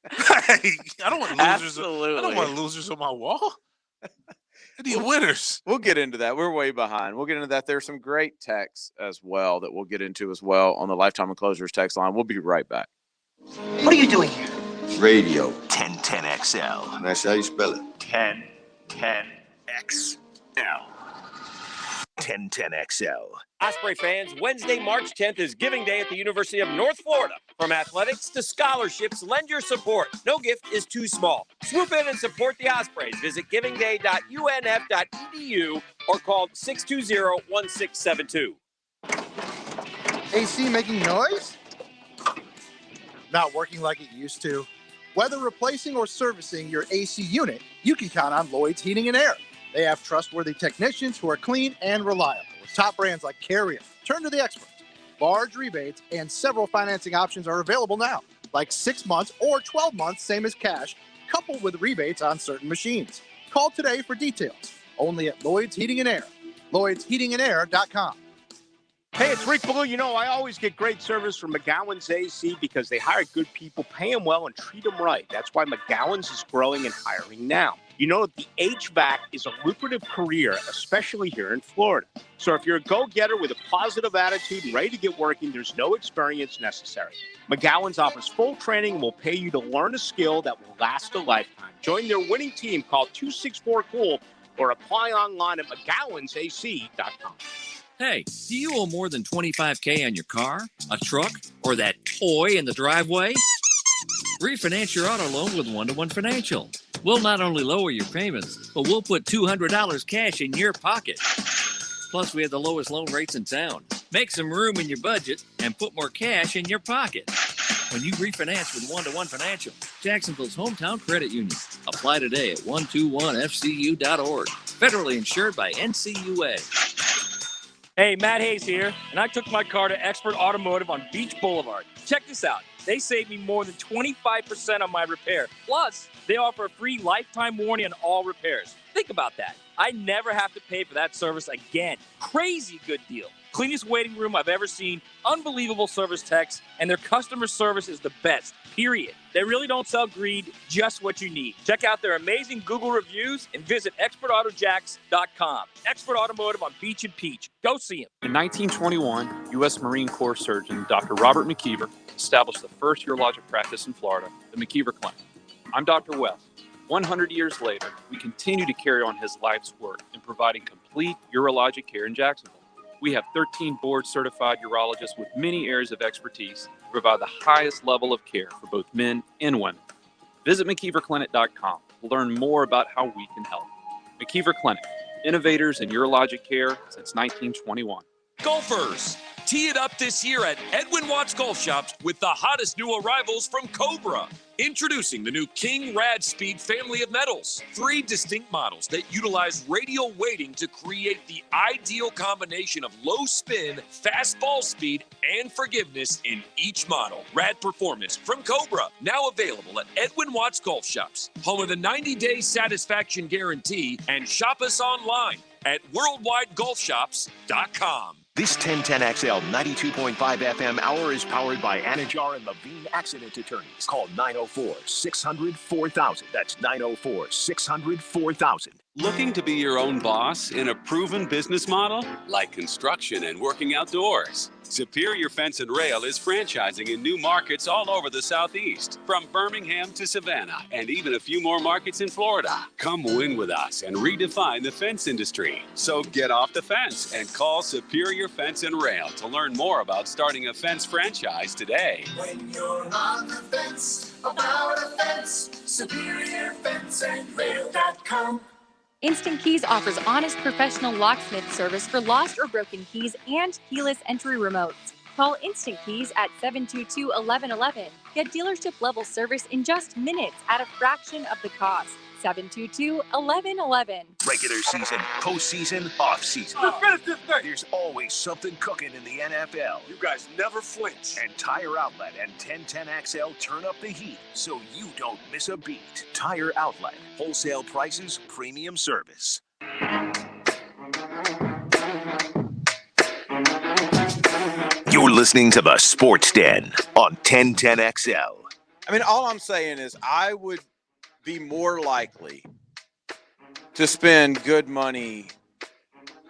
I don't want losers. Absolutely. I don't want losers on my wall. I need winners. We'll get into that. We're way behind. We'll get into that. There's some great texts as well that we'll get into as well on the Lifetime Enclosures text line. We'll be right back. What are you doing here? Radio. 1010XL. That's how you spell it. 1010XL. 1010XL. Osprey fans, Wednesday, March 10th is Giving Day at the University of North Florida. From athletics to scholarships, lend your support. No gift is too small. Swoop in and support the Ospreys. Visit givingday.unf.edu or call 620-1672. AC making noise? Not working like it used to? Whether replacing or servicing your AC unit, you can count on Lloyd's Heating and Air. They have trustworthy technicians who are clean and reliable. With top brands like Carrier, turn to the experts. Large rebates and several financing options are available now, like 6 months or 12 months, same as cash, coupled with rebates on certain machines. Call today for details. Only at Lloyd's Heating and Air. Lloyd'sHeatingandAir.com. Hey, it's Rick Ballou. You know, I always get great service from McGowan's AC because they hire good people, pay them well, and treat them right. That's why McGowan's is growing and hiring now. You know, the HVAC is a lucrative career, especially here in Florida. So if you're a go-getter with a positive attitude and ready to get working, there's no experience necessary. McGowan's offers full training and will pay you to learn a skill that will last a lifetime. Join their winning team. Call 264-COOL or apply online at McGowan'sAC.com. Hey, do you owe more than $25K on your car, a truck, or that toy in the driveway? Refinance your auto loan with One-to-One Financial. We'll not only lower your payments, but we'll put $200 cash in your pocket. Plus, we have the lowest loan rates in town. Make some room in your budget and put more cash in your pocket. When you refinance with One-to-One Financial, Jacksonville's hometown credit union. Apply today at 121fcu.org. Federally insured by NCUA. Hey, Matt Hayes here, and I took my car to Expert Automotive on Beach Boulevard. Check this out. They saved me more than 25% on my repair. Plus, they offer a free lifetime warranty on all repairs. Think about that. I never have to pay for that service again. Crazy good deal. Cleanest waiting room I've ever seen, unbelievable service techs, and their customer service is the best, period. They really don't sell greed, just what you need. Check out their amazing Google reviews and visit expertautojacks.com. Expert Automotive on Beach and Peach. Go see him. In 1921, U.S. Marine Corps surgeon Dr. Robert McKeever established the first urologic practice in Florida, the McKeever Clinic. I'm Dr. West. 100 years later, we continue to carry on his life's work in providing complete urologic care in Jacksonville. We have 13 board-certified urologists with many areas of expertise to provide the highest level of care for both men and women. Visit McKeeverClinic.com to learn more about how we can help. McKeever Clinic, innovators in urologic care since 1921. Golfers, tee it up this year at Edwin Watts Golf Shops with the hottest new arrivals from Cobra. Introducing the new King Rad Speed family of metals. 3 distinct models that utilize radial weighting to create the ideal combination of low spin, fast ball speed, and forgiveness in each model. Rad Performance from Cobra, now available at Edwin Watts Golf Shops. Home of the 90-day satisfaction guarantee, and shop us online at worldwidegolfshops.com. This 1010XL 92.5 FM hour is powered by Anajar and Levine Accident Attorneys. Call 904-600-4000. That's 904-600-4000. Looking to be your own boss in a proven business model? Like construction and working outdoors. Superior Fence and Rail is franchising in new markets all over the Southeast, from Birmingham to Savannah, and even a few more markets in Florida. Come win with us and redefine the fence industry. So get off the fence and call Superior Fence and Rail to learn more about starting a fence franchise today. When you're on the fence, about a fence, SuperiorFenceandRail.com. Instant Keys offers honest professional locksmith service for lost or broken keys and keyless entry remotes. Call Instant Keys at 722-1111. Get dealership level service in just minutes at a fraction of the cost. 722-1111. Regular season, postseason, off-season. There's always something cooking in the NFL. You guys never flinch. And Tire Outlet and 1010XL turn up the heat so you don't miss a beat. Tire Outlet. Wholesale prices, premium service. You're listening to the Sports Den on 1010XL. I mean, all I'm saying is I would be more likely to spend good money.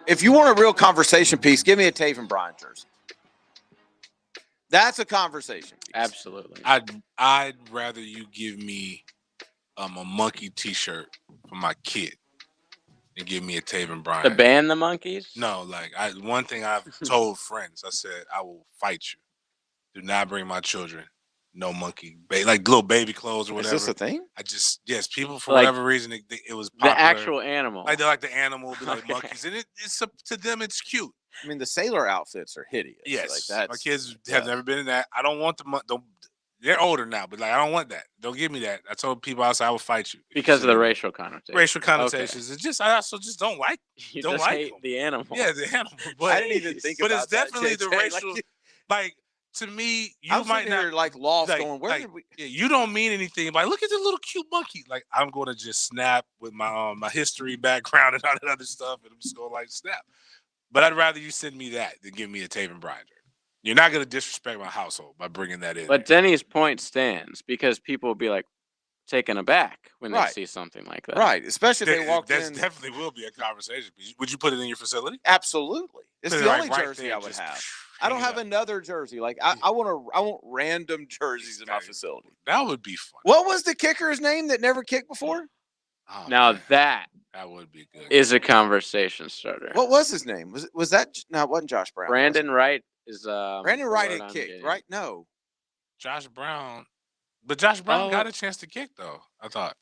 If you want a real conversation piece, give me a Taven Bryan jersey. That's a conversation piece. Absolutely. I'd rather you give me a monkey T-shirt for my kid and give me a Taven Bryan. To ban the monkeys? No, like one thing I've told friends, I said I will fight you. Do not bring my children no monkey, like little baby clothes or whatever. Is this a thing? Yes, people for Like, whatever reason it was popular. The actual animal. Like they like the animal, be like monkeys, and it's to them it's cute. I mean, the sailor outfits are hideous. Yes, like my kids have never been in that. I don't want they're older now, but like I don't want that. Don't give me that. I told people outside I will fight you because of the racial connotations. Racial connotations. Okay. It's I also just don't like. You don't just like hate them. the animal. Yeah, the animal. But I didn't even think about that. But it's definitely that, the racial. Like to me, you might not like lost like, going. Where did we? Yeah, you don't mean anything. Like, look at the little cute monkey. Like, I'm going to just snap with my my history background and all that other stuff, and I'm just going to like snap. But I'd rather you send me that than give me a Taven Bryan jersey. You're not going to disrespect my household by bringing that in. But Denny's point stands because people will be like taken aback when they see something like that. Right, especially if they walked in. That definitely will be a conversation. Would you put it in your facility? Absolutely. It's Put the it only right jersey there, I would just have. I don't have another jersey. Like I want random jerseys in my facility. That would be fun. What was the kicker's name that never kicked before? Oh, now that would be good. Is a conversation starter. What was his name? Was that? No, it wasn't Josh Brown. Brandon Wright is Brandon Wright had kicked, right? No. Josh Brown. But Josh Brown got a chance to kick though, I thought.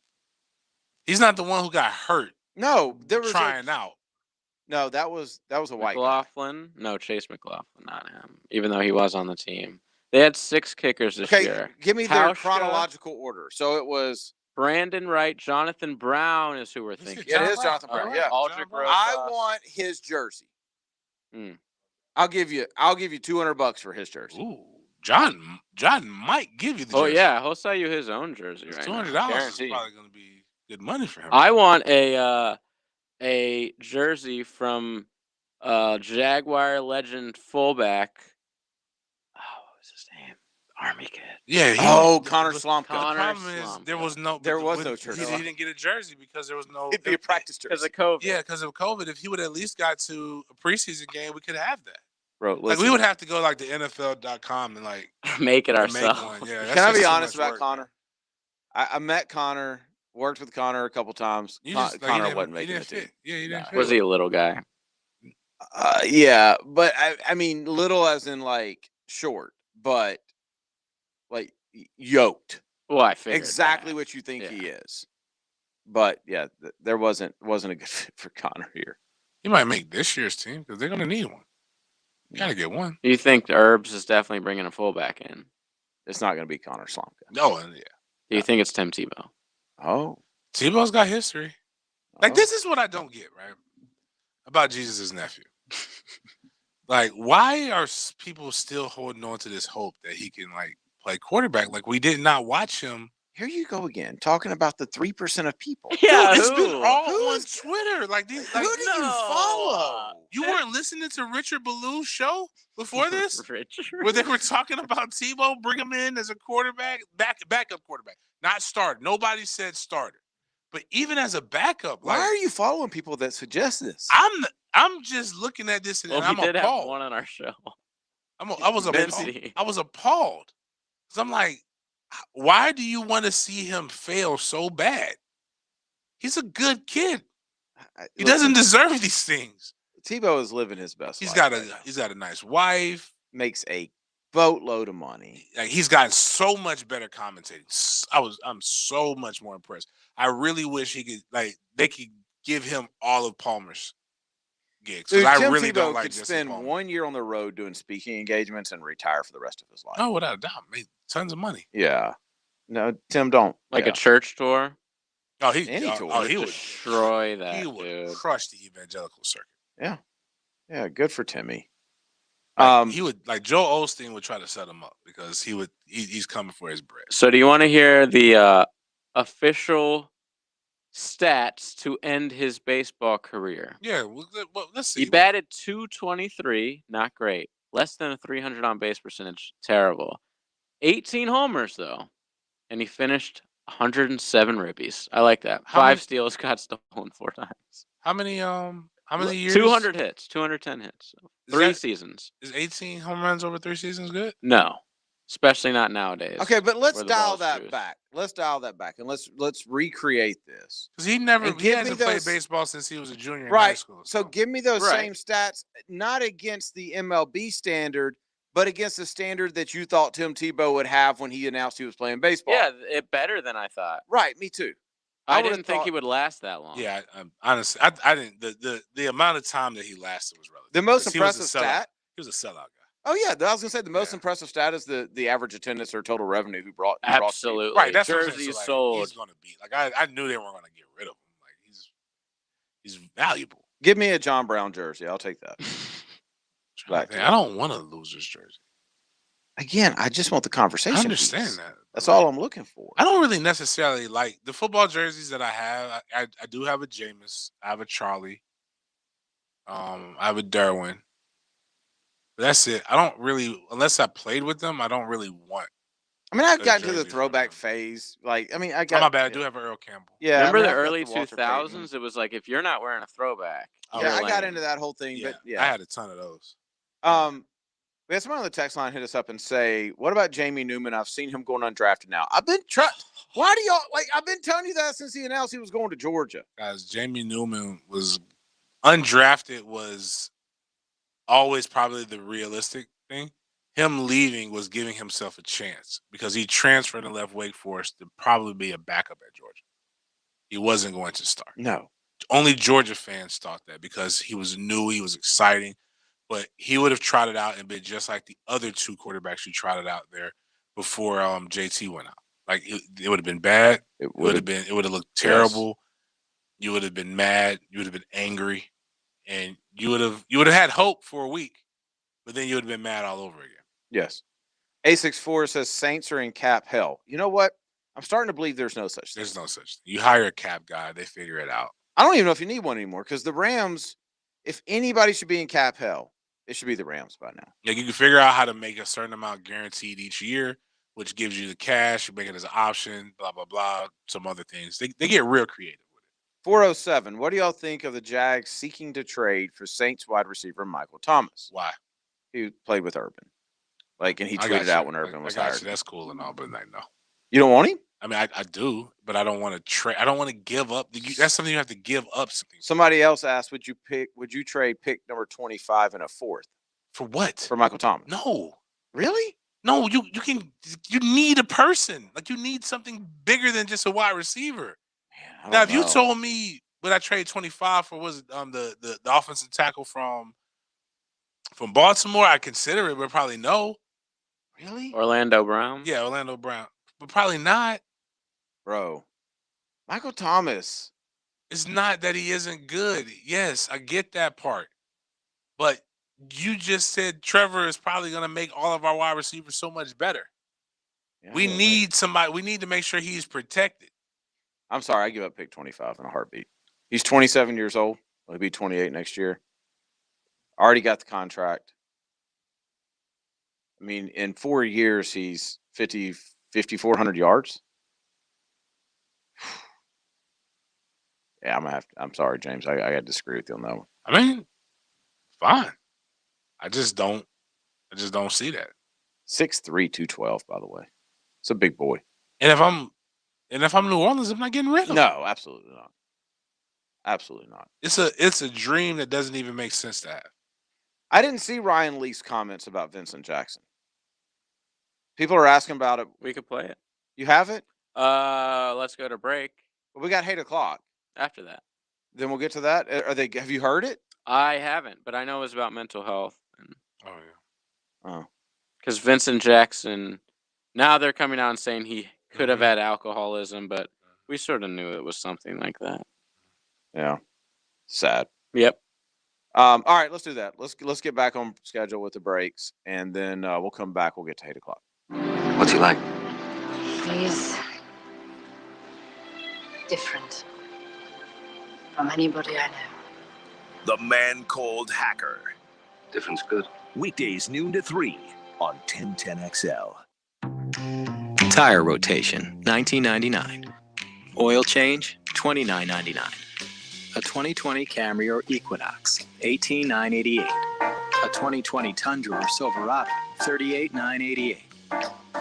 He's not the one who got hurt. No, there was trying out. No, that was a white McLaughlin. No, Chase McLaughlin, not him. Even though he was on the team. They had 6 kickers this year. Give me their chronological order. So it was Brandon Wright, Jonathan Brown is who we're thinking. It is Jonathan Brown. Yeah. Aldrich Rosas. I want his jersey. I'll give you $200 for his jersey. Ooh, John might give you the jersey. Oh yeah, he'll sell you his own jersey right $200 now. is probably going to be good money for him. I want a jersey from Jaguar legend fullback. Oh, what was his name? Army kid. Yeah. Connor Slomka. The problem is there was no jersey. He didn't get a jersey because there was no. It'd be a practice jersey because of COVID. Yeah, because of COVID. If he would at least got to a preseason game, we could have that. Bro, like we would have to go like to NFL.com and like make it ourselves. Yeah. Can I be honest about Connor? I met Connor, worked with Connor a couple times. Connor wasn't making it. Yeah, he didn't fit. Was he a little guy? Yeah, but I mean little as in like short, but like yoked. Well, I figured exactly what you think he is. But yeah, there wasn't a good fit for Connor here. He might make this year's team because they're gonna need one. You gotta get one. Do you think Herbs is definitely bringing a fullback in? It's not gonna be Connor Slomka. No, yeah. Do you think it's Tim Tebow? Oh, Tebow's got history. Like this is what I don't get right about Jesus' nephew. Like, why are people still holding on to this hope that he can like play quarterback? Like we did not watch him. Here you go again, talking about the 3% of people. Yeah, dude, it's been all on Twitter. Like these, like, who do you follow? You weren't listening to Richard Ballou's show before this, Richard, where they were talking about Tebow, bring him in as a quarterback, backup quarterback, not starter. Nobody said starter, but even as a backup, why are you following people that suggest this? I'm just looking at this and I'm did appalled. Have one on our show. I was appalled. So I'm like, why do you want to see him fail so bad? He's a good kid. He doesn't deserve these things. Tebow is living his best life. He's got a nice wife. Makes a boatload of money. Like he's gotten so much better commentating. I'm so much more impressed. I really wish they could give him all of Palmer's gigs. Dude, I Tim really Tebow don't like could Jesse spend Palmer. 1 year on the road doing speaking engagements and retire for the rest of his life. Oh, without a doubt, made tons of money. Yeah. No, Tim, don't. Like a church tour? Oh, he would destroy that. He would dude. crush the evangelical circuit. Yeah. Yeah, good for Timmy. He would Joel Osteen would try to set him up because he's coming for his bread. So do you want to hear the official stats to end his baseball career? Yeah, well, let's see. He batted .223, not great. Less than a 300 on base percentage, terrible. 18 homers though, and he finished 107 ribbies. I like that. How 5 many- steals, got stolen 4 times. How many years? 200 hits, 210 hits. 3 seasons. Is 18 home runs over 3 seasons good? No, especially not nowadays. Okay, but let's where the dial ball's that juiced. back. Let's dial that back and let's recreate this. Because he hasn't played baseball since he was a junior in high Right. school. So give me those Right. same stats, not against the MLB standard, but against the standard that you thought Tim Tebow would have when he announced he was playing baseball. Yeah, it better than I thought. Right, me too. I would've didn't think he thought- would last that long. Yeah, honestly, I didn't. The amount of time that he lasted was relative. The most 'Cause he was a impressive sellout. stat. He was a sellout guy. Oh yeah, I was gonna say the most impressive stat is the average attendance or total revenue who brought Absolutely. Right, that's what I'm saying. Jerseys So, like, sold. He's going to be I knew they weren't going to get rid of him. Like he's valuable. Give me a John Brown jersey. I'll take that. Back to I don't want a loser's jersey. Again, I just want the conversation. I understand piece. that. That's all I'm looking for. I don't really necessarily like the football jerseys that I have. I do have a Jameis. I have a Charlie. I have a Derwin. But that's it. I don't really, unless I played with them, I don't really want. I mean, I've a gotten to the jersey from throwback phase. Like, I mean, I Oh, got. my bad. I do have an Earl Campbell. Yeah, Remember I mean, the I've got early the Walter 2000s? It was like, if you're not wearing a throwback, Oh, Yeah, you're I got lame. into that whole thing, but yeah, I had a ton of those. We had someone on the text line hit us up and say, "What about Jamie Newman? I've seen him going undrafted now. I've been Why do y'all like? I've been telling you that since he announced he was going to Georgia. Guys, Jamie Newman was undrafted, was always probably the realistic thing. Him leaving was giving himself a chance because he transferred and left Wake Forest to probably be a backup at Georgia. He wasn't going to start. No. Only Georgia fans thought that because he was new, he was exciting, but he would have trotted out and been just like the other two quarterbacks who trotted out there before JT went out. Like it would have been bad. It would have looked terrible. You would have been mad. You would have been angry, and you would have had hope for a week, but then you would have been mad all over again. Yes. A64 says Saints are in cap hell. You know what? I'm starting to believe there's no such thing. There's no such thing. You hire a cap guy, they figure it out. I don't even know if you need one anymore because the Rams, if anybody should be in cap hell, it should be the Rams by now. Like you can figure out how to make a certain amount guaranteed each year, which gives you the cash. You make it as an option, blah, blah, blah, some other things. They get real creative. 407, what do y'all think of the Jags seeking to trade for Saints wide receiver Michael Thomas? Why? He played with Urban. Like, and he I got tweeted out you. when Urban was I got hired. you. That's cool and all, but like, no. You don't want him? I mean, I do, but I don't want to trade. I don't want to give up. That's something you have to give up. Something. Somebody else asked, would you trade pick number 25 and a fourth? For what? For Michael Thomas. No. Really? No, you need a person. Like you need something bigger than just a wide receiver. Man, Now, if you told me would I trade 25 for the offensive tackle from Baltimore, I'd consider it, but probably no. Really? Orlando Brown? Yeah, Orlando Brown. But probably not. Bro. Michael Thomas. It's not that he isn't good. Yes, I get that part. But you just said Trevor is probably going to make all of our wide receivers so much better. Yeah, We need somebody. We need to make sure he's protected. I'm sorry, I give up pick 25 in a heartbeat. He's 27 years old. He'll be 28 next year. Already got the contract. I mean, in 4 years, he's 5,400 yards. Yeah, I'm sorry, James. I got to disagree with you on that one. I mean, fine. I just don't see that. 6'3", 212, by the way. It's a big boy. And if I'm New Orleans, I'm not getting rid of him. No, absolutely not. Absolutely not. It's a dream that doesn't even make sense to have. I didn't see Ryan Leaf's comments about Vincent Jackson. People are asking about it. We could play it. You have it? Let's go to break. Well, we got 8 o'clock. After that. Then we'll get to that. Have you heard it? I haven't, but I know it's about mental health. Oh yeah. Oh. Because Vincent Jackson, now they're coming out and saying he could have had alcoholism, but We sort of knew it was something like that. Yeah. Sad. Yep. All right, let's do that. Let's get back on schedule with the breaks, and then we'll come back. We'll get to 8 o'clock. What's he like? He's different from anybody I know. The Man Called Hacker. Different's good. Weekdays noon to 3 on 1010XL. Tire rotation, $19.99. Oil change, $29.99. A 2020 Camry or Equinox, $18,988. A 2020 Tundra or Silverado, $38,988.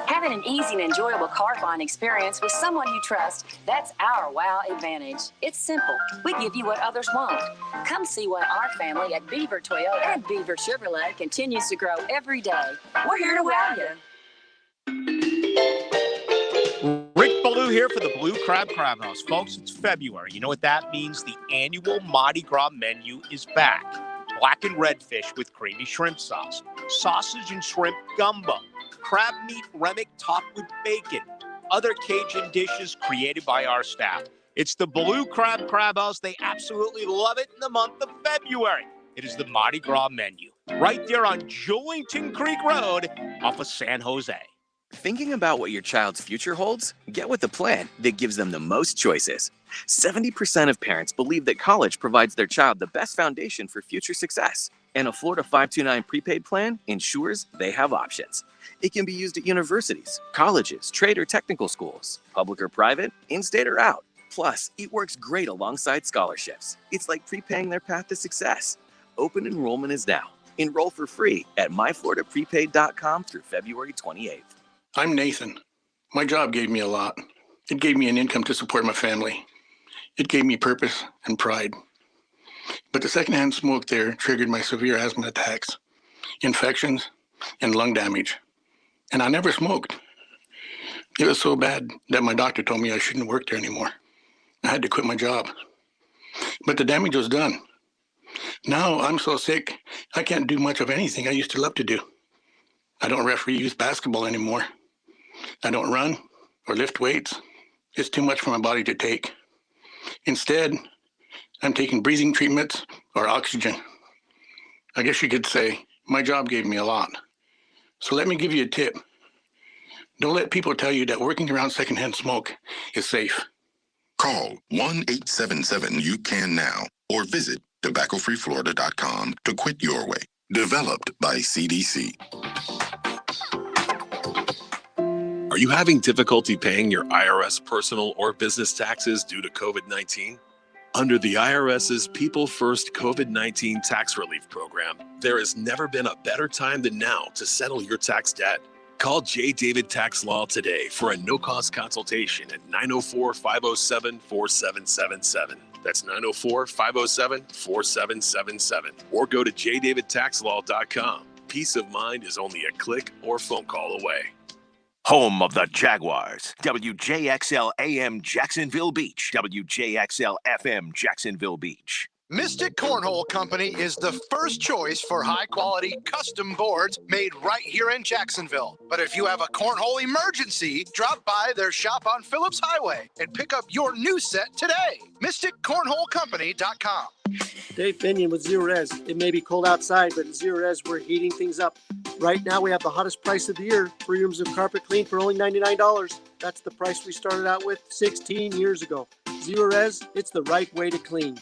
Having an easy and enjoyable car buying experience with someone you trust, that's our WOW advantage. It's simple. We give you what others won't. Come see why our family at Beaver Toyota and Beaver Chevrolet continues to grow every day. We're here to wow you. Rick Ballou here for the Blue Crab Crab House. Folks, it's February. You know what that means? The annual Mardi Gras menu is back. Blackened redfish with creamy shrimp sauce, sausage and shrimp gumbo, crab meat remick topped with bacon, other Cajun dishes created by our staff. It's the Blue Crab Crab House. They absolutely love it in the month of February. It is the Mardi Gras menu, right there on Julington Creek Road off of San Jose. Thinking about what your child's future holds? Get with the plan that gives them the most choices. 70% of parents believe that college provides their child the best foundation for future success. And a Florida 529 prepaid plan ensures they have options. It can be used at universities, colleges, trade or technical schools, public or private, in-state or out. Plus, it works great alongside scholarships. It's like prepaying their path to success. Open enrollment is now. Enroll for free at myfloridaprepaid.com through February 28th. I'm Nathan. My job gave me a lot. It gave me an income to support my family. It gave me purpose and pride. But the secondhand smoke there triggered my severe asthma attacks, infections, and lung damage. And I never smoked. It was so bad that my doctor told me I shouldn't work there anymore. I had to quit my job. But the damage was done. Now I'm so sick, I can't do much of anything I used to love to do. I don't referee youth basketball anymore. I don't run or lift weights. It's too much for my body to take. Instead, I'm taking breathing treatments or oxygen. I guess you could say my job gave me a lot. So let me give you a tip. Don't let people tell you that working around secondhand smoke is safe. Call 1-877-YOU-CAN-NOW or visit tobaccofreeflorida.com to quit your way. Developed by CDC. Are you having difficulty paying your IRS personal or business taxes due to COVID-19? Under the IRS's People First COVID-19 Tax Relief Program, there has never been a better time than now to settle your tax debt. Call J. David Tax Law today for a no-cost consultation at 904-507-4777. That's 904-507-4777. Or go to jdavidtaxlaw.com. Peace of mind is only a click or phone call away. Home of the Jaguars, WJXL AM Jacksonville Beach, WJXL FM Jacksonville Beach. Mystic Cornhole Company is the first choice for high-quality custom boards made right here in Jacksonville. But if you have a cornhole emergency, drop by their shop on Phillips Highway and pick up your new set today. MysticCornholeCompany.com. Dave Binion with Zerez. It may be cold outside, but at Zerez, we're heating things up. Right now, we have the hottest price of the year. 3 rooms of carpet clean for only $99. That's the price we started out with 16 years ago. Zerez, it's the right way to clean.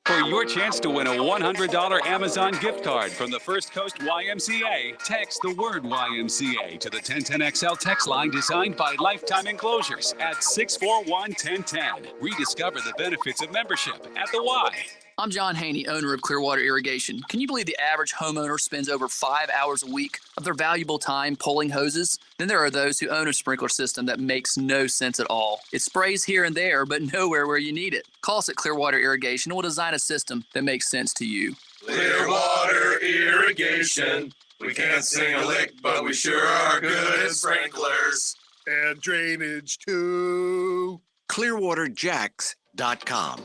For your chance to win a $100 Amazon gift card from the First Coast YMCA, text the word YMCA to the 1010XL text line designed by Lifetime Enclosures at 641-1010. Rediscover the benefits of membership at the Y. I'm John Haney, owner of Clearwater Irrigation. Can you believe the average homeowner spends over 5 hours a week of their valuable time pulling hoses? Then there are those who own a sprinkler system that makes no sense at all. It sprays here and there, but nowhere where you need it. Call us at Clearwater Irrigation and we'll design a system that makes sense to you. Clearwater Irrigation. We can't sing a lick, but we sure are good at sprinklers. And drainage too. ClearwaterJacks.com.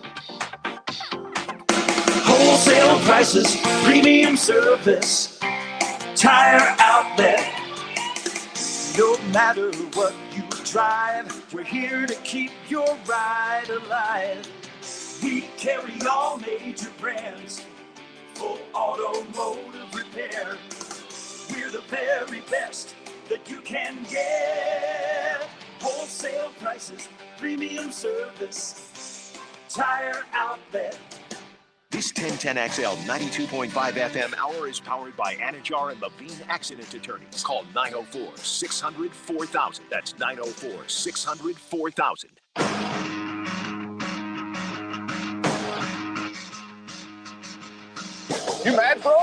Wholesale prices, premium service, tire outlet. No matter what you drive. We're here to keep your ride alive. We carry all major brands, full automotive repair. We're the very best that you can get. Wholesale prices, premium service, Tire Outlet. This 1010XL 92.5 FM hour is powered by Anajar and Levine Accident Attorneys. Call 904-600-4000. That's 904-600-4000. You mad, bro?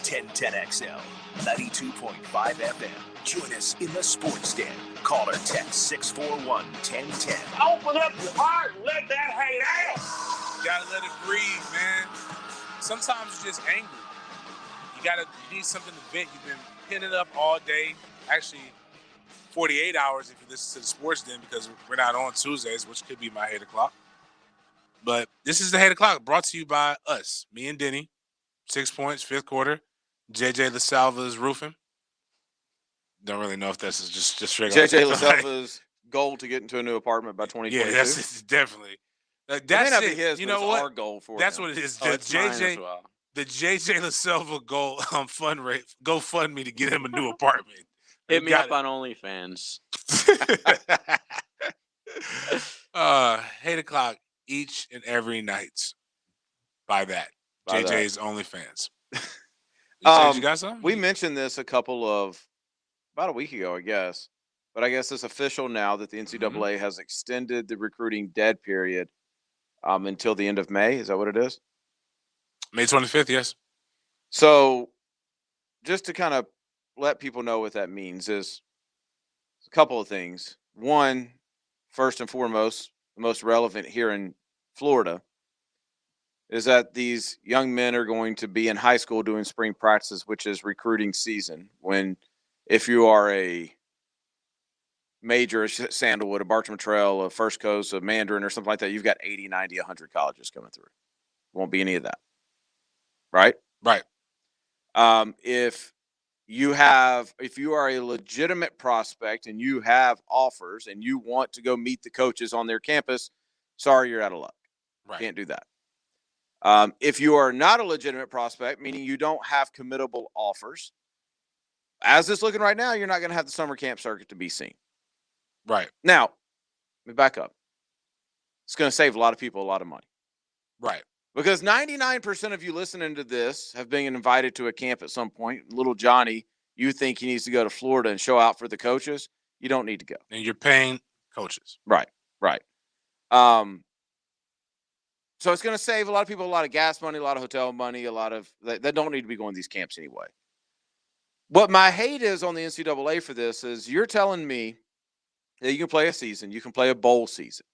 1010XL 92.5 FM. Join us in the sports den. Call or text 641-1010. Open up your heart and let that hate out. You gotta let it breathe, man. Sometimes you're just angry. You need something to vent. You've been pinning up all day. Actually, 48 hours if you listen to the sports den, because we're not on Tuesdays, which could be my hate o'clock. But this is the hate o'clock brought to you by us, me and Denny. 6 points, fifth quarter. JJ LaSalva's roofing. Don't really know if that's just straight. JJ LaSalva's goal to get into a new apartment by 2022. Yeah, that's definitely. That's it may not it. be his, you but know it's what? our goal for That's him. what it is. Oh, it's mine as well. The JJ LaSalva goal GoFundMe to get him a new apartment. Hit me up on OnlyFans. 8 o'clock each and every night. By that. By that. JJ's OnlyFans. You got something? We mentioned this about a week ago, I guess. But I guess it's official now that the NCAA has extended the recruiting dead period until the end of May. Is that what it is? May 25th, yes. So just to kind of let people know what that means is a couple of things. One, first and foremost, the most relevant here in Florida is that these young men are going to be in high school doing spring practices, which is recruiting season. When if you are a major, a Sandalwood, a Bartram Trail, a First Coast, a Mandarin, or something like that, you've got 80, 90, 100 colleges coming through. Won't be any of that. Right? Right. If you are a legitimate prospect and you have offers and you want to go meet the coaches on their campus, sorry, you're out of luck. Right. Can't do that. If you are not a legitimate prospect, meaning you don't have committable offers, as it's looking right now, you're not going to have the summer camp circuit to be seen. Right. Now, let me back up. It's going to save a lot of people a lot of money. Right. Because 99% of you listening to this have been invited to a camp at some point. Little Johnny, you think he needs to go to Florida and show out for the coaches. You don't need to go. And you're paying coaches. Right. So it's going to save a lot of people a lot of gas money, a lot of hotel money, that don't need to be going to these camps anyway. What my hate is on the NCAA for this is you're telling me that you can play a season, you can play a bowl season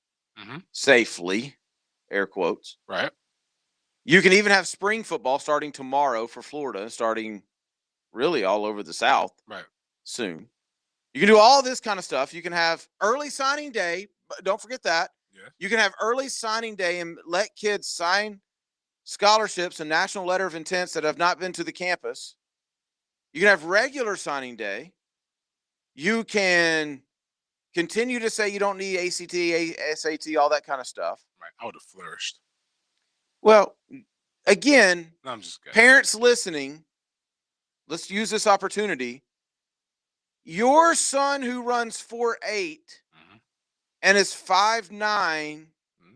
safely, air quotes. Right. You can even have spring football starting tomorrow for Florida, starting really all over the South soon. You can do all this kind of stuff. You can have early signing day. But don't forget that. Yeah. You can have early signing day and let kids sign scholarships and national letter of intents that have not been to the campus. You can have regular signing day. You can continue to say you don't need ACT, SAT, all that kind of stuff. Right. I would have flourished. Well, again, No, I'm just kidding. Parents listening, let's use this opportunity. Your son who runs 4.8 and is 5'9",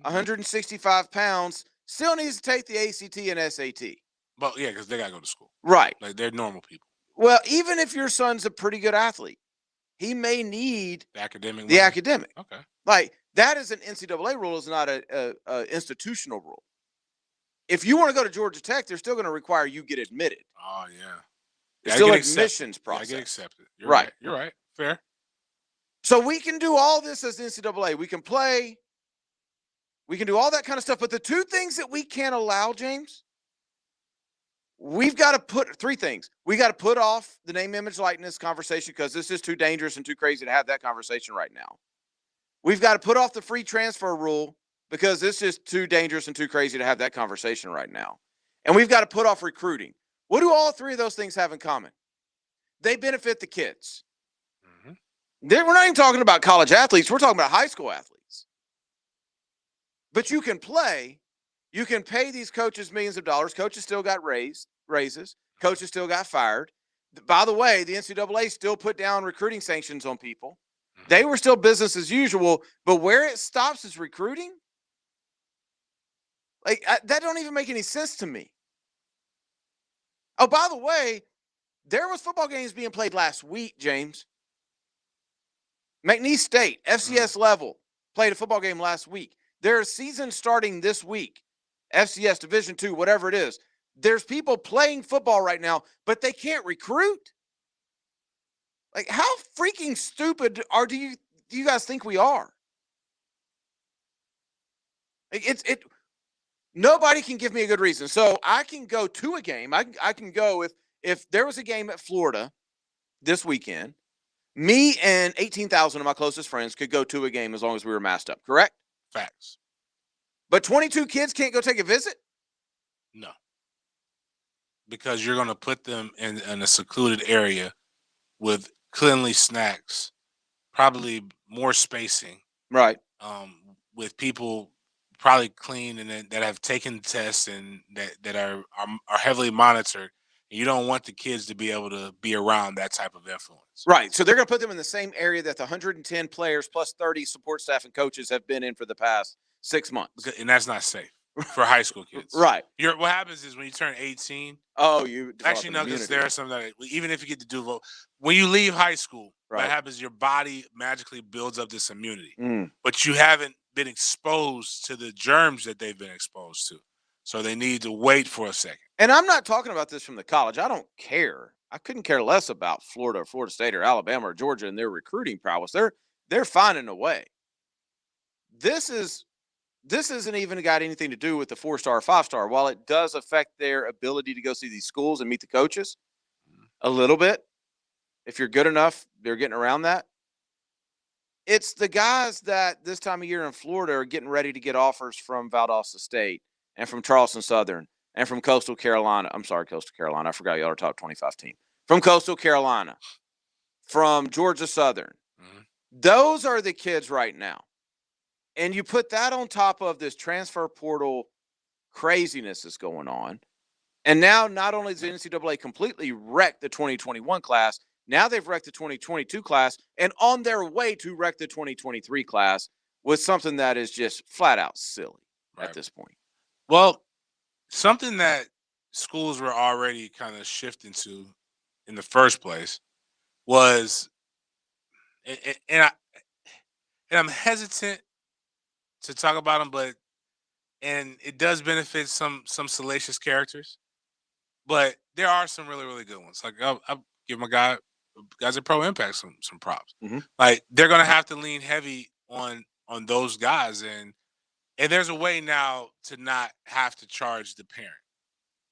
165 pounds, still needs to take the ACT and SAT. But yeah, because they got to go to school. Right. Like they're normal people. Well, even if your son's a pretty good athlete, he may need The academic. the academic. Okay. Like that is an NCAA rule, is not a institutional rule. If you want to go to Georgia Tech, they're still going to require you get admitted. Oh yeah. It's still an admissions process. I get accepted. You're Right. You're right. Fair. So we can do all this as the NCAA. We can play. We can do all that kind of stuff. But the two things that we can't allow, James, we've got to put three things. We got to put off the name, image, likeness conversation because this is too dangerous and too crazy to have that conversation right now. We've got to put off the free transfer rule because this is too dangerous and too crazy to have that conversation right now. And we've got to put off recruiting. What do all three of those things have in common? They benefit the kids. We're not even talking about college athletes. We're talking about high school athletes. But you can play. You can pay these coaches millions of dollars. Coaches still got raises. Coaches still got fired. By the way, the NCAA still put down recruiting sanctions on people. They were still business as usual. But where it stops is recruiting. That don't even make any sense to me. Oh, by the way, there was football games being played last week, James. McNeese State, FCS level, played a football game last week. There's season starting this week. FCS Division II, whatever it is. There's people playing football right now, but they can't recruit. How freaking stupid do you guys think we are? Nobody can give me a good reason. So I can go to a game. I can go if there was a game at Florida this weekend. Me and 18,000 of my closest friends could go to a game as long as we were masked up, correct? Facts. But 22 kids can't go take a visit? No. Because you're going to put them in a secluded area with cleanly snacks, probably more spacing. Right. With people probably clean and that have taken tests and that are heavily monitored. You don't want the kids to be able to be around that type of influence. Right. So they're going to put them in the same area that the 110 players plus 30 support staff and coaches have been in for the past 6 months. And that's not safe for high school kids. Right. What happens is when you turn 18. You actually no, because there are some that even if you get to do when you leave high school, what happens? Your body magically builds up this immunity, but you haven't been exposed to the germs that they've been exposed to. So they need to wait for a second. And I'm not talking about this from the college. I don't care. I couldn't care less about Florida or Florida State or Alabama or Georgia and their recruiting prowess. They're finding a way. This isn't even got anything to do with the 4-star or 5-star. While it does affect their ability to go see these schools and meet the coaches a little bit, if you're good enough, they're getting around that. It's the guys that this time of year in Florida are getting ready to get offers from Valdosta State and from Charleston Southern and from Coastal Carolina. I'm sorry, Coastal Carolina. I forgot y'all are top 25 team. From Coastal Carolina, from Georgia Southern. Those are the kids right now. And you put that on top of this transfer portal craziness that's going on. And now not only does the NCAA completely wreck the 2021 class, now they've wrecked the 2022 class and on their way to wreck the 2023 class with something that is just flat out silly at this point. Well, something that schools were already kind of shifting to in the first place was, and I'm hesitant to talk about them, and it does benefit some salacious characters, but there are some really, really good ones. Like I'll give my guys at Pro Impact some props. Like they're gonna have to lean heavy on those guys, and there's a way now to not have to charge the parent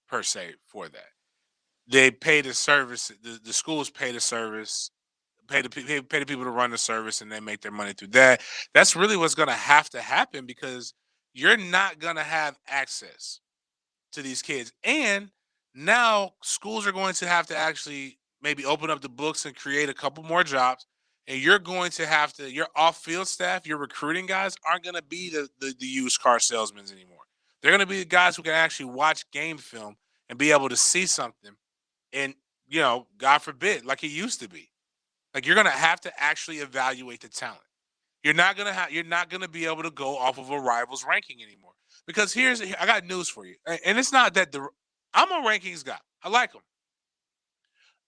per se for that. They pay the service. The schools pay the service, pay the people to run the service, and they make their money through that. That's really what's going to have to happen because you're not going to have access to these kids. And now schools are going to have to actually maybe open up the books and create a couple more jobs. And you're going to have to, your off-field staff, your recruiting guys aren't going to be the used car salesmen anymore. They're going to be the guys who can actually watch game film and be able to see something. And, God forbid, like it used to be. Like you're going to have to actually evaluate the talent. You're not going to be able to go off of a rival's ranking anymore. Because I got news for you. And it's not that I'm a rankings guy. I like them.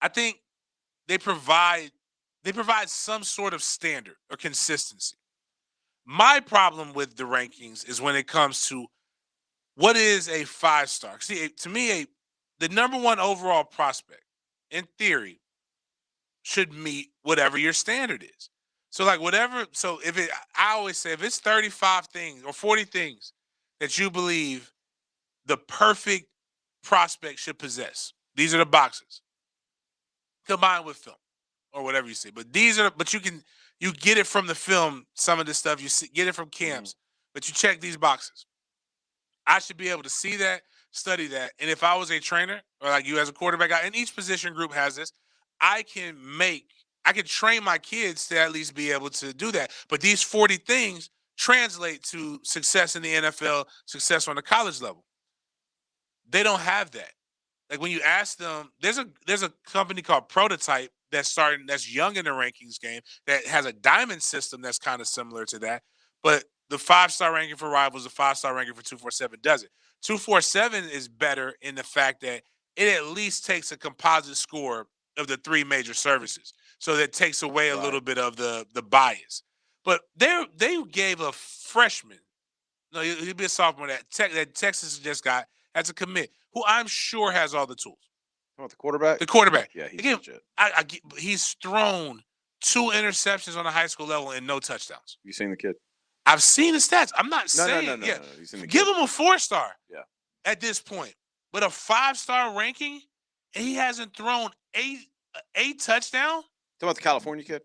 I think they provide some sort of standard or consistency. My problem with the rankings is when it comes to what is a 5-star. See, to me, the number one overall prospect, in theory, should meet whatever your standard is. So, like whatever. So, I always say if it's 35 things or 40 things that you believe the perfect prospect should possess, these are the boxes combined with film. Or whatever you say, but you get it from the film. Some of this stuff get it from camps, but you check these boxes. I should be able to see that, study that, and if I was a trainer or like you as a quarterback guy, and each position group has this, I I could train my kids to at least be able to do that. But these 40 things translate to success in the NFL, success on the college level. They don't have that. Like when you ask them, there's a company called Prototype that's young in the rankings game that has a diamond system that's kind of similar to that. But the 5-star ranking for Rivals, the 5-star ranking for 247 doesn't. 247 is better in the fact that it at least takes a composite score of the 3 major services. So that takes away a little bit of the bias. But they gave a freshman, no, he'd be a sophomore that Texas just got as a commit, who I'm sure has all the tools. What, the quarterback? The quarterback. Yeah, he's Again, legit. he's thrown 2 interceptions on a high school level and no touchdowns. You seen the kid? I've seen the stats. I'm not saying No. You seen the give kid? him a 4-star. Yeah. At this point, but a 5-star ranking, and he hasn't thrown a touchdown. Talking about the California kid?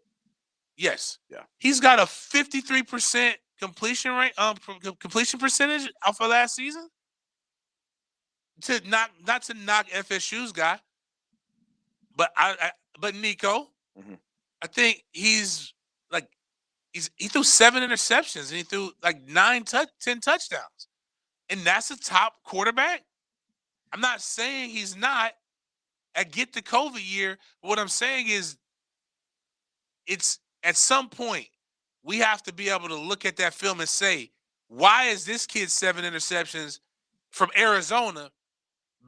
Yes. Yeah. He's got a 53% completion rate, completion percentage off of last season. Not to knock FSU's guy, but but Nico, I think he threw 7 interceptions and he threw like 10 touchdowns, and that's a top quarterback. I'm not saying he's not. I get the COVID year, but what I'm saying is, it's at some point we have to be able to look at that film and say, why is this kid 7 interceptions from Arizona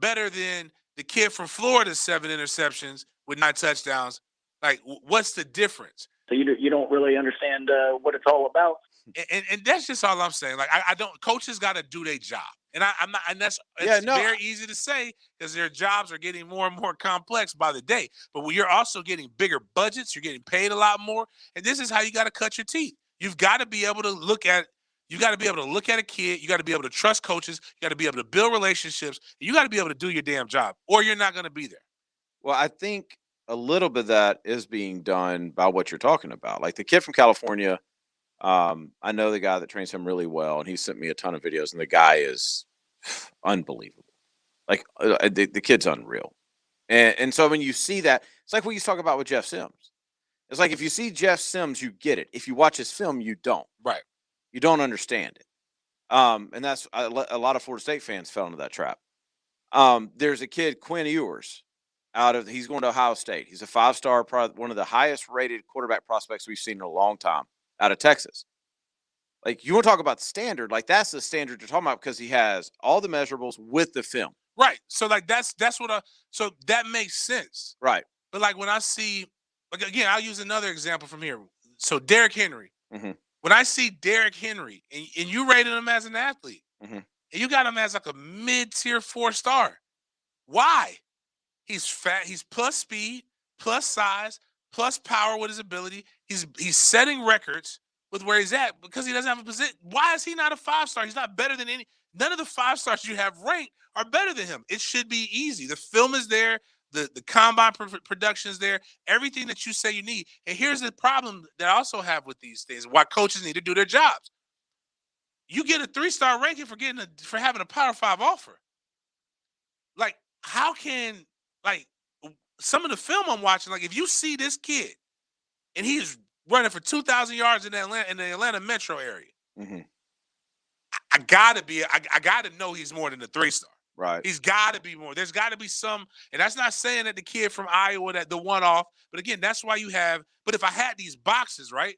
better than the kid from Florida's 7 interceptions with 9 touchdowns? Like, what's the difference? So you don't really understand what it's all about. And that's just all I'm saying. Like, I don't. Coaches got to do their job, and I'm not. And it's very easy to say because their jobs are getting more and more complex by the day. But when you're also getting bigger budgets, you're getting paid a lot more, and this is how you got to cut your teeth. You've got to be able to look at. You got to be able to look at a kid. You got to be able to trust coaches. You got to be able to build relationships. You got to be able to do your damn job, or you're not going to be there. Well, I think a little bit of that is being done by what you're talking about. Like the kid from California, I know the guy that trains him really well, and he sent me a ton of videos, and the guy is unbelievable. Like the kid's unreal. And so when you see that, it's like what you talk about with Jeff Sims. It's like if you see Jeff Sims, you get it. If you watch his film, you don't. Right. You don't understand it. And that's a lot of Florida State fans fell into that trap. There's a kid, Quinn Ewers, he's going to Ohio State. He's a 5-star, one of the highest rated quarterback prospects we've seen in a long time out of Texas. Like, you want to talk about the standard, like that's the standard you're talking about because he has all the measurables with the film. Right. So like that's what so that makes sense. Right. But like when I see, like again, I'll use another example from here. So Derrick Henry. Mm-hmm. When I see Derrick Henry and you rated him as an athlete, mm-hmm. and you got him as like a mid-tier 4-star. Why? He's fat, he's plus speed, plus size, plus power with his ability. He's setting records with where he's at because he doesn't have a position. Why is he not a 5-star? He's not better than none of the 5-stars you have ranked are better than him. It should be easy. The film is there. The combine production is there. Everything that you say you need. And here's the problem that I also have with these things, why coaches need to do their jobs. You get a 3-star ranking for having a Power 5 offer. Like, how can, like, some of the film I'm watching, like, if you see this kid and he's running for 2,000 yards in the Atlanta metro area, mm-hmm. I gotta know he's more than a 3-star. Right. He's got to be more. There's got to be some, and that's not saying that the kid from Iowa, that the one-off, but again, that's why you have, but if I had these boxes, right,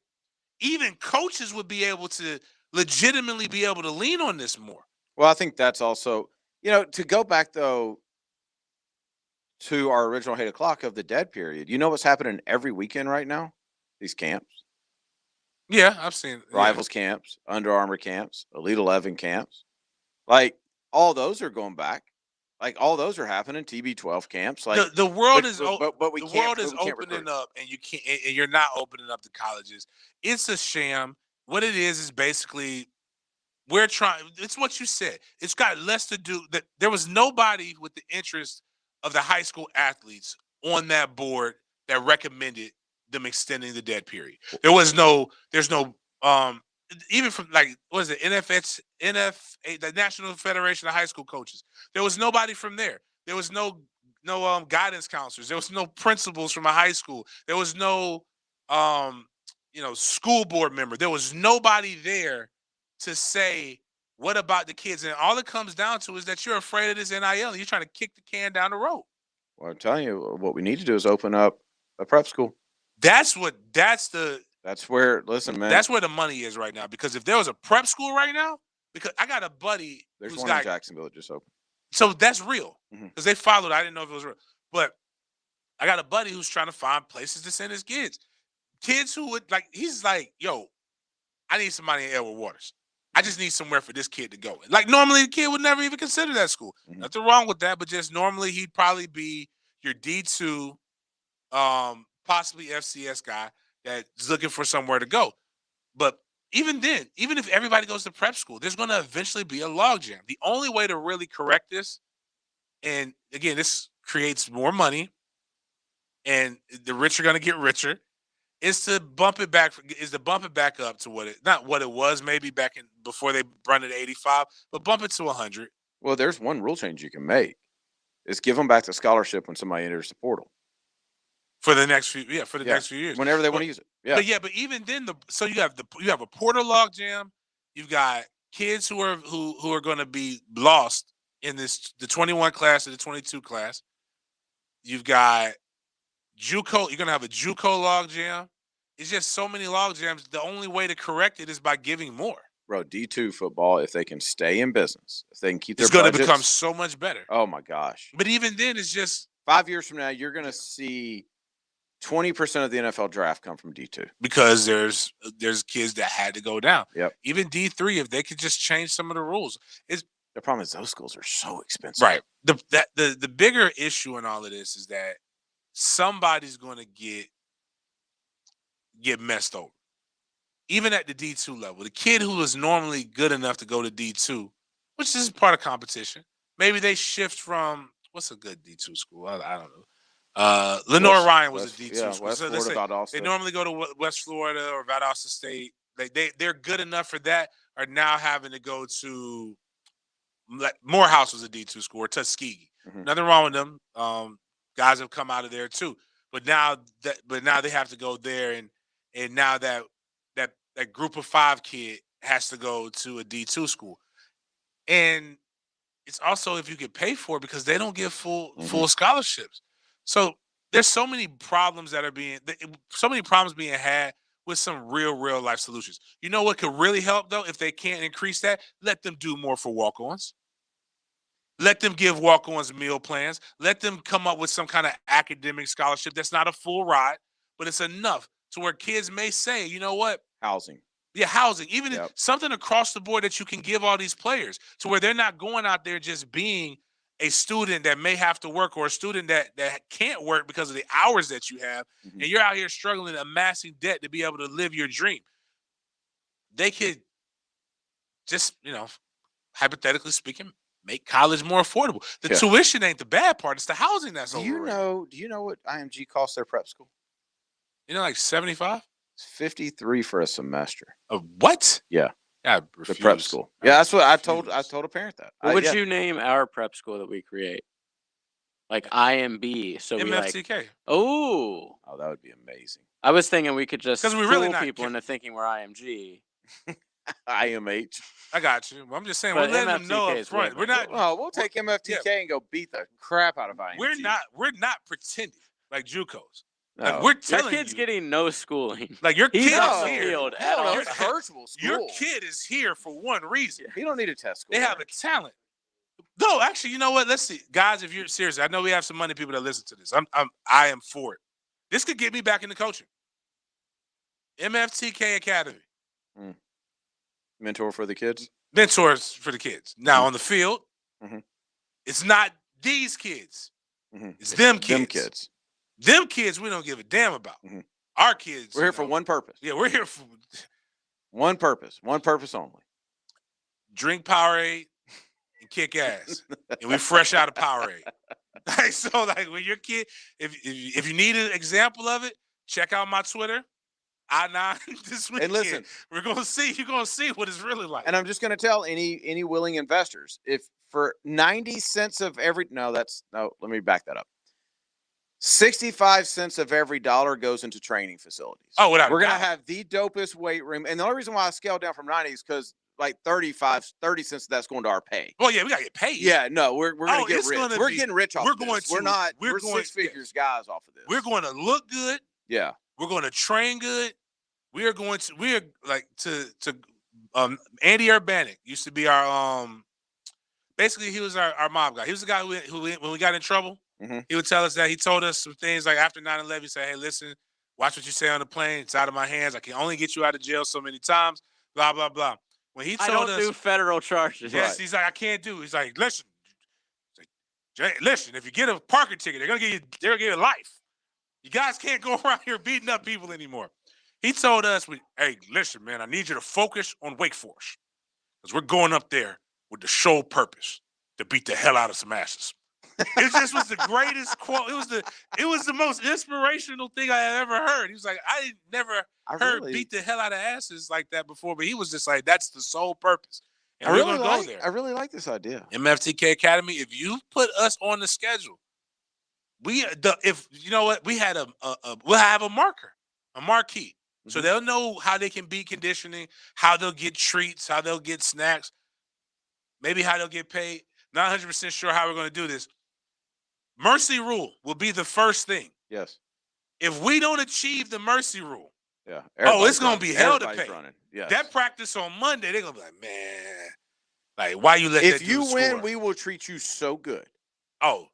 even coaches would be able to legitimately be able to lean on this more. Well, I think that's also, to go back, though, to our original 8 o'clock of the dead period, you know what's happening every weekend right now? These camps. Yeah, I've seen Rivals camps, Under Armour camps, Elite 11 camps. Like, all those are going back. Like, all those are happening. TB12 camps. Like the world but we the can't, world is opening up, and you can't. And you're not opening up the colleges. It's a sham. What it is basically we're trying. It's what you said. It's got less to do that. There was nobody with the interest of the high school athletes on that board that recommended them extending the dead period. There's no even from, like, what is it, NFA, the National Federation of High School Coaches. There was nobody from there. There was no no guidance counselors. There was no principals from a high school. There was no school board member. There was nobody there to say, what about the kids? And all it comes down to is that you're afraid of this NIL and you're trying to kick the can down the road. Well, I'm telling you, what we need to do is open up a prep school. That's where, listen, man. That's where the money is right now. Because if there was a prep school right now, because I got a buddy There's one in Jacksonville that just opened. So that's real. Because they followed. I didn't know if it was real. But I got a buddy who's trying to find places to send his kids. Kids who would he's like, yo, I need somebody in Edward Waters. I just need somewhere for this kid to go. Like normally the kid would never even consider that school. Nothing wrong with that, but just normally he'd probably be your D2, possibly FCS guy that's looking for somewhere to go. But even then, even if everybody goes to prep school, there's going to eventually be a logjam. The only way to really correct this, and again, this creates more money, and the rich are going to get richer, is to bump it back up to not what it was maybe back in before they run it 85, but bump it to 100. Well, there's one rule change you can make: is give them back the scholarship when somebody enters the portal for the next few next few years, whenever they want to use it. Yeah, but even then, you have a portal log jam. You've got kids who are going to be lost in the 21 class or the 22 class. You've got JUCO. You're going to have a JUCO log jam. It's just so many log jams. The only way to correct it is by giving more. Bro, D2 football, if they can stay in business, if they can keep their it's going to budgets, become so much better. Oh my gosh! But even then, it's just 5 years from now, you're going to see 20% of the NFL draft come from D2 because there's kids that had to go down. Yep. Even D3, if they could just change some of the rules, the problem is those schools are so expensive. Right. The bigger issue in all of this is that somebody's going to get messed over. Even at the D2 level, the kid who is normally good enough to go to D2, which is part of competition, maybe they shift from what's a good D2 school? I don't know. Lenore Ryan was a D2 school. West Florida, Valdosta. They normally go to West Florida or Valdosta State. They're good enough for that. Are now having to go to Morehouse was a D2 school or Tuskegee. Nothing wrong with them. Guys have come out of there too. But now they have to go there, and now that group of 5 kid has to go to a D2 school. And it's also if you get paid for it because they don't give full scholarships. So there's so many problems being had with some real life solutions. You know what could really help though? If they can't increase that, let them do more for walk-ons. Let them give walk-ons meal plans. Let them come up with some kind of academic scholarship that's not a full ride, but it's enough to where kids may say, you know what? Housing. Yeah, housing. Even something across the board that you can give all these players to where they're not going out there just being a student that may have to work or a student that can't work because of the hours that you have, and you're out here struggling, amassing debt to be able to live your dream. They could just, hypothetically speaking, make college more affordable. The tuition ain't the bad part. It's the housing that's overrated. Do you know what IMG costs their prep school? Like 75? It's 53 for a semester. What? Yeah. I the refuse. prep school. Yeah, that's what I told a parent that. What would you name our prep school that we create? Like IMB. So MFTK. Oh, that would be amazing. I was thinking we could just fool really people into thinking we're IMG. IMH. I got you. I'm just saying we're letting them know up front. We're not. Oh, we'll take MFTK and go beat the crap out of IMG. We're not pretending like JUCOs. No. Like we're telling your kid's getting no schooling. Like your kid off is the here. field at all. It's virtual school. Your kid is here for one reason. He don't need a test score. They have a talent. No, actually, you know what? Let's see, guys. If you're serious, I know we have some money people that listen to this. I am for it. This could get me back into coaching. MFTK Academy. Mentor for the kids. Mentors for the kids. Now on the field, it's not these kids. It's them kids. Them kids we don't give a damn about. Our kids. We're here for one purpose. Yeah, we're here for one purpose. One purpose only. Drink Powerade and kick ass. And we fresh out of Powerade. So when your kid, if you need an example of it, check out my Twitter. I9 this weekend. And listen, you're gonna see what it's really like. And I'm just gonna tell any willing investors, if for 90 cents of every let me back that up. 65 cents of every dollar goes into training facilities. Oh, without We're a going to doubt. have the dopest weight room. And the only reason why I scaled down from 90 is because like 30 cents of that's going to our pay. Well, yeah, we got to get paid. Yeah, no, we're going to get it's rich. gonna We're be- getting rich off we're of this. going We're to- not, we're we're going- six figures guys off of this. We're going to look good. Yeah. We're going to train good. We're like to Andy Urbanic used to be our basically he was our mob guy. He was the guy who when we got in trouble, he would tell us that. He told us some things like after 9/11, he said, "Hey, listen, watch what you say on the plane. It's out of my hands. I can only get you out of jail so many times, blah, blah, blah." When he I told don't us do federal charges. yes, he's like, I can't do it. He's like, listen, listen, if you get a parking ticket, they're gonna give you life. You guys can't go around here beating up people anymore. He told us, hey, listen, man, I need you to focus on Wake Forest. Because we're going up there with the sole purpose to beat the hell out of some asses. It just was the greatest quote. It was the most inspirational thing I had ever heard. He was like, I never heard beat the hell out of asses like that before, but he was just like, that's the sole purpose. And we're gonna go there. I really like this idea. MFTK Academy, if you put us on the schedule, if you know what, we had we'll have a marquee. So they'll know how they can beat conditioning, how they'll get treats, how they'll get snacks, maybe how they'll get paid. Not 100% sure how we're going to do this. Mercy rule will be the first thing. Yes. If we don't achieve the mercy rule, yeah. It's going to be hell to pay. Yes. That practice on Monday, they're going to be like, man, like, why you let that If you dude win, score? we will treat you so good. Oh.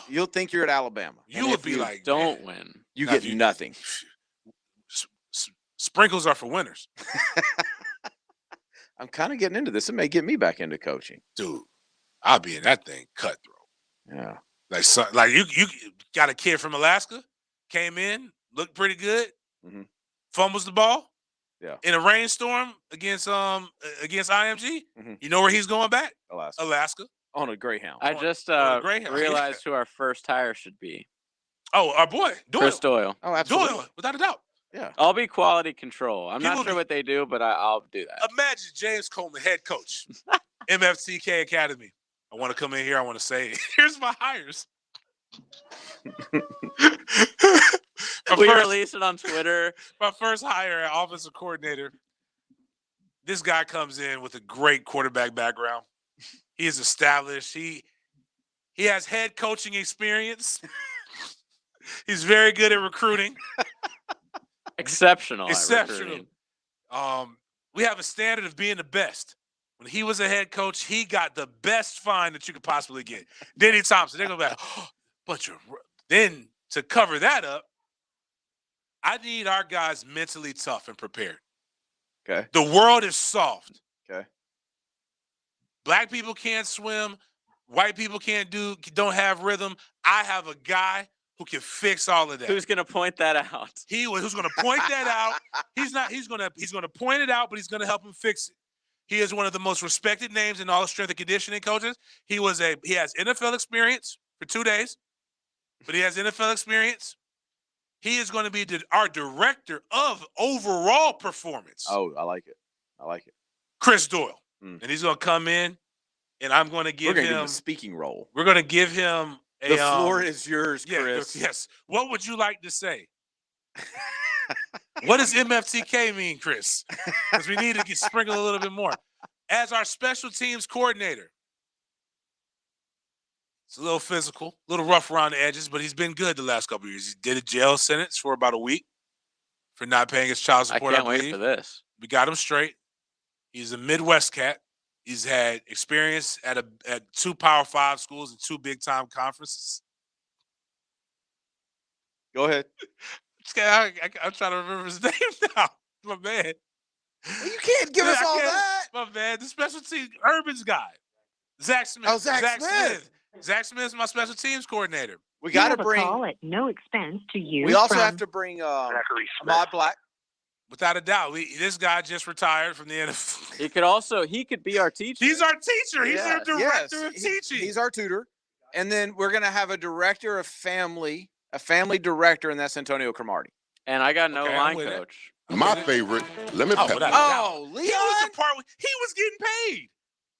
You'll think you're at Alabama. You would be like, don't win. You get nothing. Sprinkles are for winners. I'm kind of getting into this. It may get me back into coaching. Dude, I'll be in that thing cutthroat. Yeah. Like you got a kid from Alaska, came in, looked pretty good, fumbles the ball. Yeah. In a rainstorm against IMG, you know where he's going back? Alaska. On a Greyhound. I just Greyhound. realized who our first hire should be. Oh, our boy, Doyle. Chris Doyle. Oh, absolutely. Doyle, without a doubt. Yeah. I'll be quality control. I'm People not sure what they do, but I'll do that. Imagine James Coleman, head coach, MFTK Academy. I want to come in here. I want to say, here's my hires. We release it on Twitter. My first hire at offensive coordinator. This guy comes in with a great quarterback background. He is established. He has head coaching experience. He's very good at recruiting. Exceptional. Exceptional. We have a standard of being the best. When he was a head coach, he got the best fine that you could possibly get. Denny Thompson, they're gonna be like, oh, but then to cover that up, I need our guys mentally tough and prepared. Okay. The world is soft. Okay. Black people can't swim. White people don't have rhythm. I have a guy who can fix all of that. Who's gonna point that out? Who's gonna point that out? He's gonna point it out, but he's gonna help him fix it. He is one of the most respected names in all of strength and conditioning coaches. He has NFL experience for 2 days, but he has NFL experience. He is going to be our director of overall performance. Oh, I like it. Chris Doyle. And he's going to come in, and I'm going to give him a speaking role. We're going to give him the floor is yours, yeah, Chris. Yes. What would you like to say? What does MFTK mean, Chris? Because we need to sprinkle a little bit more. As our special teams coordinator, it's a little physical, a little rough around the edges, but he's been good the last couple of years. He did a jail sentence for about a week for not paying his child support. I can't wait for this. We got him straight. He's a Midwest cat. He's had experience at 2 Power 5 schools and 2 big-time conferences. Go ahead. I'm trying to remember his name now. My man. Well, you can't give us all that. My man. The special teams Urban's guy. Zach Smith. Oh, Zach Smith. Zach Smith's my special teams coordinator. We got to bring. Call at no expense to you. We also have to bring Ahmad Black. Without a doubt, this guy just retired from the NFL. He could be our teacher. He's our teacher. He's our director of teaching. He's our tutor. And then we're going to have a director of family, a family director, and that's Antonio Cromartie. And I got no line coach. My favorite, let me Leon. Oh, Leon. He was getting paid.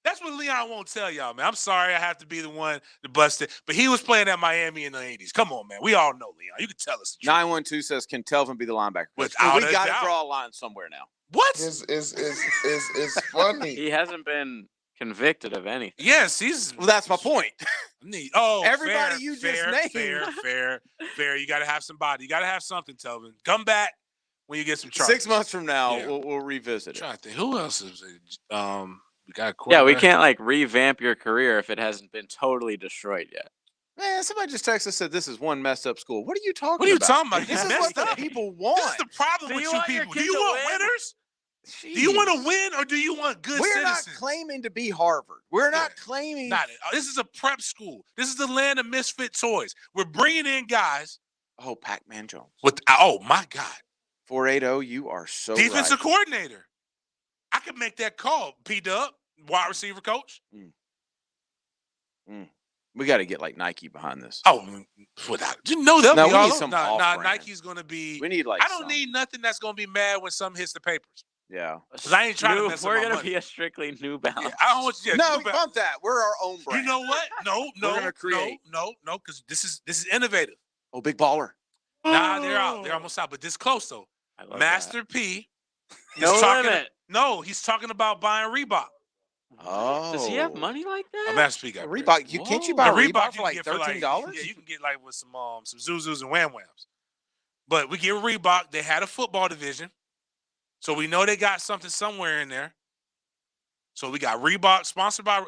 That's what Leon won't tell y'all, man. I'm sorry I have to be the one to bust it, but he was playing at Miami in the 80s. Come on, man. We all know Leon. You can tell us the truth. 912 says, can Telvin be the linebacker? Without we a got to doubt. draw a line somewhere now. What? It's funny. He hasn't been convicted of anything. Yes, he's. Well, that's my point. Everybody you fair, just named. Fair. You got to have somebody. You got to have something, Telvin. Come back when you get some charges. 6 months from now, we'll revisit it. I'm trying to think. Who else is we got we can't like revamp your career if it hasn't been totally destroyed yet. Man, somebody just texted and said this is one messed up school. What are you talking about? What are you talking about? This is what the people want. This is the problem with you people. Do you want winners? Jeez. Do you want to win or do you want good We're citizens? not claiming to be Harvard. We're not claiming. This is a prep school. This is the land of misfit toys. We're bringing in guys. Oh, Pac-Man Jones. Oh, my God. 480, you are so Defensive right. coordinator. I could make that call. P-Dub, wide receiver coach. We got to get like Nike behind this. Oh, without you know they'll be we all need some nah, Nike's gonna be. We need like. I don't need nothing that's gonna be mad when something hits the papers. Yeah, because I ain't trying to mess up We're my gonna money. be a strictly New Balance. Yeah, I don't want you. No, bump that. We're our own brand. You know what? No, We're gonna create. No, because this is innovative. Oh, big baller. Nah, they're out. They're almost out, but this close though. Master that. P. No limit. No, he's talking about buying Reebok. Oh, does he have money like that? Master P got Reebok. Can't you buy Reebok for like you $13? Yeah, you can get like with some Zuzus and Wham Whams. But we get Reebok. They had a football division, so we know they got something somewhere in there. So we got Reebok sponsored by.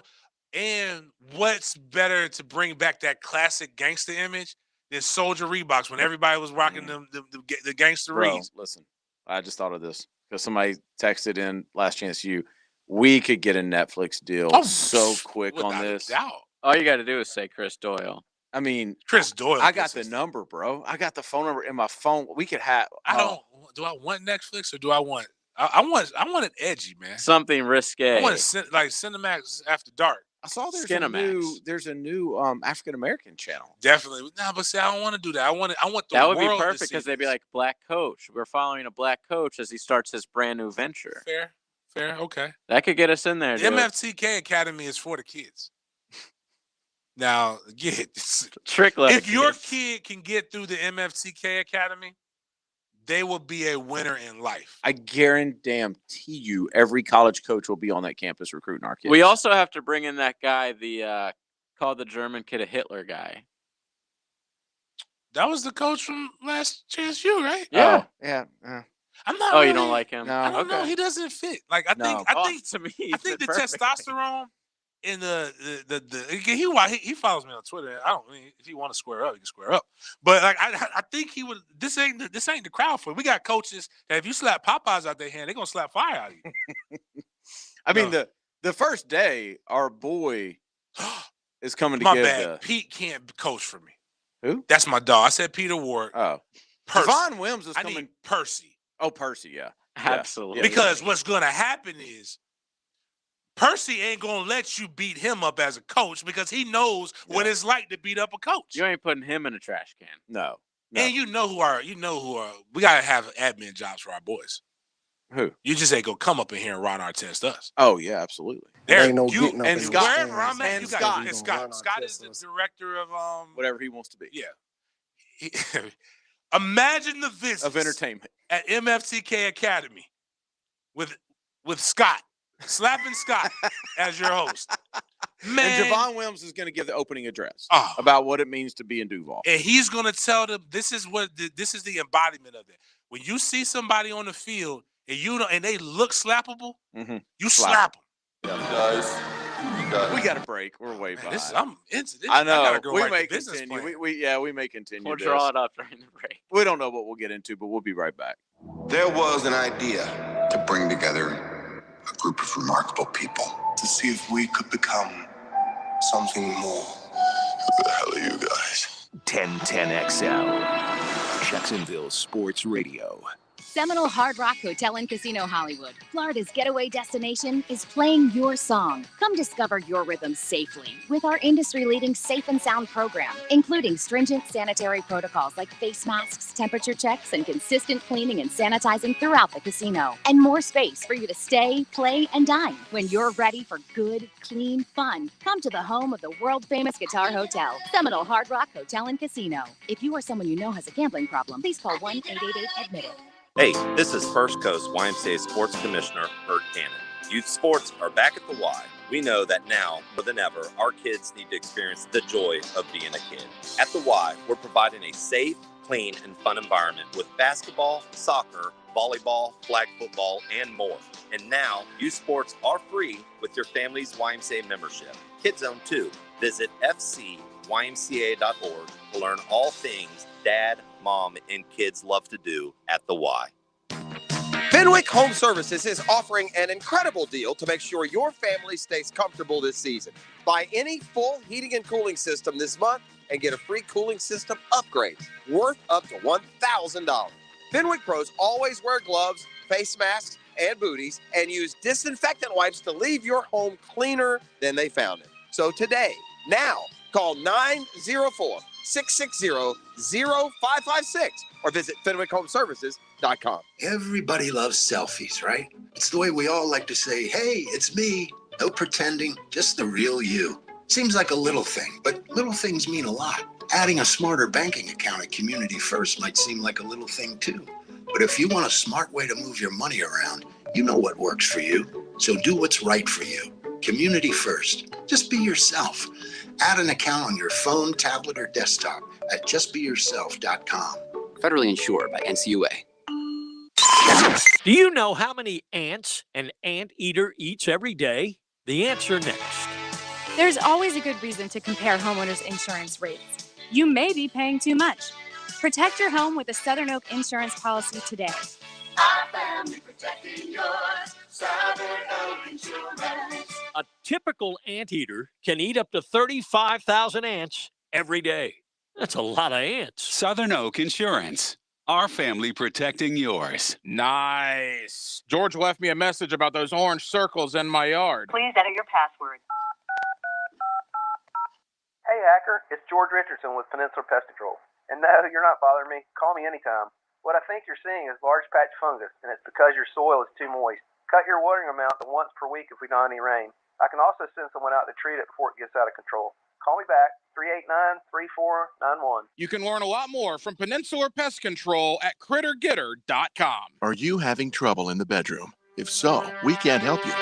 And what's better to bring back that classic gangster image than Soldier Reeboks when everybody was rocking them the gangster reeds? Listen, I just thought of this because somebody texted in last chance you. We could get a Netflix deal so quick on this. Doubt. All you got to do is say Chris Doyle. I mean, Chris Doyle. I got the number, bro. I got the phone number in my phone. We could have. Do I want Netflix or do I want? I want it edgy, man. Something risque. I want like Cinemax After Dark. I saw there's a new African American channel. Definitely. Nah, but see, I don't want to do that. I want the that would be world perfect because they'd be like Black Coach. We're following a Black Coach as he starts his brand new venture. Fair, okay. That could get us in there. The MFTK Academy is for the kids. Now, if your kid can get through the MFTK Academy, they will be a winner in life. I guarantee you, every college coach will be on that campus recruiting our kids. We also have to bring in that guy, the called the German kid a Hitler guy. That was the coach from Last Chance U, right? Yeah. Yeah. I'm not. Oh, you don't like him? No. I don't know. He doesn't fit. Like I think to me, I think the testosterone in he follows me on Twitter. I don't mean if he want to square up, he can square up. But like I think he would. This ain't the crowd for it. We got coaches that if you slap Popeyes out their hand, they're gonna slap fire out of you. I mean the first day, our boy is coming to my give bad. Pete can't coach for me. Who? That's my dog. I said Peter Ward. Oh, Percy. Devon Wims is coming. I need Percy. Oh, Percy, yeah. Absolutely. Because what's going to happen is Percy ain't going to let you beat him up as a coach because he knows what it's like to beat up a coach. You ain't putting him in a trash can. No. And you know who are we got to have admin jobs for our boys. Who? You just ain't going to come up in here and Ron Artest us. Oh, yeah, absolutely. There ain't no you getting up and in Scott, those wherever I'm at, and you Scott. got and Scott. Scott is the director of whatever he wants to be. Yeah. Imagine the visit Of entertainment at MFTK Academy with Scott, slapping Scott as your host. Man, and Javon Williams is going to give the opening address Oh. about what it means to be in Duval. And he's going to tell them this is the embodiment of that. When you see somebody on the field and they look slappable, you slap them. Yeah, we got a break. We're way behind. I know. I gotta go we write may the business continue. plan. We may continue. We'll this. draw it up during the break. We don't know what we'll get into, but we'll be right back. There was an idea to bring together a group of remarkable people to see if we could become something more. Who the hell are you guys? 1010XL, Jacksonville Sports Radio. Seminole Hard Rock Hotel and Casino Hollywood, Florida's getaway destination, is playing your song. Come discover your rhythm safely with our industry-leading Safe and Sound program, including stringent sanitary protocols like face masks, temperature checks, and consistent cleaning and sanitizing throughout the casino. And more space for you to stay, play, and dine. When you're ready for good, clean fun, come to the home of the world-famous Guitar Hotel, Seminole Hard Rock Hotel and Casino. If you or someone you know has a gambling problem, please call 1-888-ADMIT-IT. Hey, this is First Coast YMCA Sports Commissioner Bert Cannon. Youth sports are back at the Y. We know that now, more than ever, our kids need to experience the joy of being a kid. At the Y, we're providing a safe, clean, and fun environment with basketball, soccer, volleyball, flag football, and more. And now, youth sports are free with your family's YMCA membership. Kids Zone 2. Visit fcymca.org to learn all things Dad, Mom, and kids love to do at the Y. Fenwick Home Services is offering an incredible deal to make sure your family stays comfortable this season. Buy any full heating and cooling system this month and get a free cooling system upgrade worth up to $1,000. Fenwick pros always wear gloves, face masks, and booties and use disinfectant wipes to leave your home cleaner than they found it. So today, now, call 904-660-0556 or visit FenwickHomeservices.com. Everybody loves selfies, right? It's the way we all like to say, hey, it's me. No pretending, just the real you. Seems like a little thing, but little things mean a lot. Adding a smarter banking account at Community First might seem like a little thing too. But if you want a smart way to move your money around, you know what works for you. So do what's right for you. Community First. Just be yourself. Add an account on your phone, tablet, or desktop at justbeyourself.com. Federally insured by NCUA. Do you know how many ants an anteater eats every day? The answer next. There's always a good reason to compare homeowners' insurance rates. You may be paying too much. Protect your home with a Southern Oak insurance policy today. Our family protecting yours. Southern Oak Insurance. A typical anteater can eat up to 35,000 ants every day. That's a lot of ants. Southern Oak Insurance. Our family protecting yours. Nice. George left me a message about those orange circles in my yard. Please enter your password. Hey, Hacker. It's George Richardson with Peninsula Pest Control. And no, you're not bothering me. Call me anytime. What I think you're seeing is large patch fungus, and it's because your soil is too moist. Cut your watering amount to once per week if we don't have any rain. I can also send someone out to treat it before it gets out of control. Call me back, 389-3491. You can learn a lot more from Peninsula Pest Control at crittergetter.com. Are you having trouble in the bedroom? If so, we can't help you.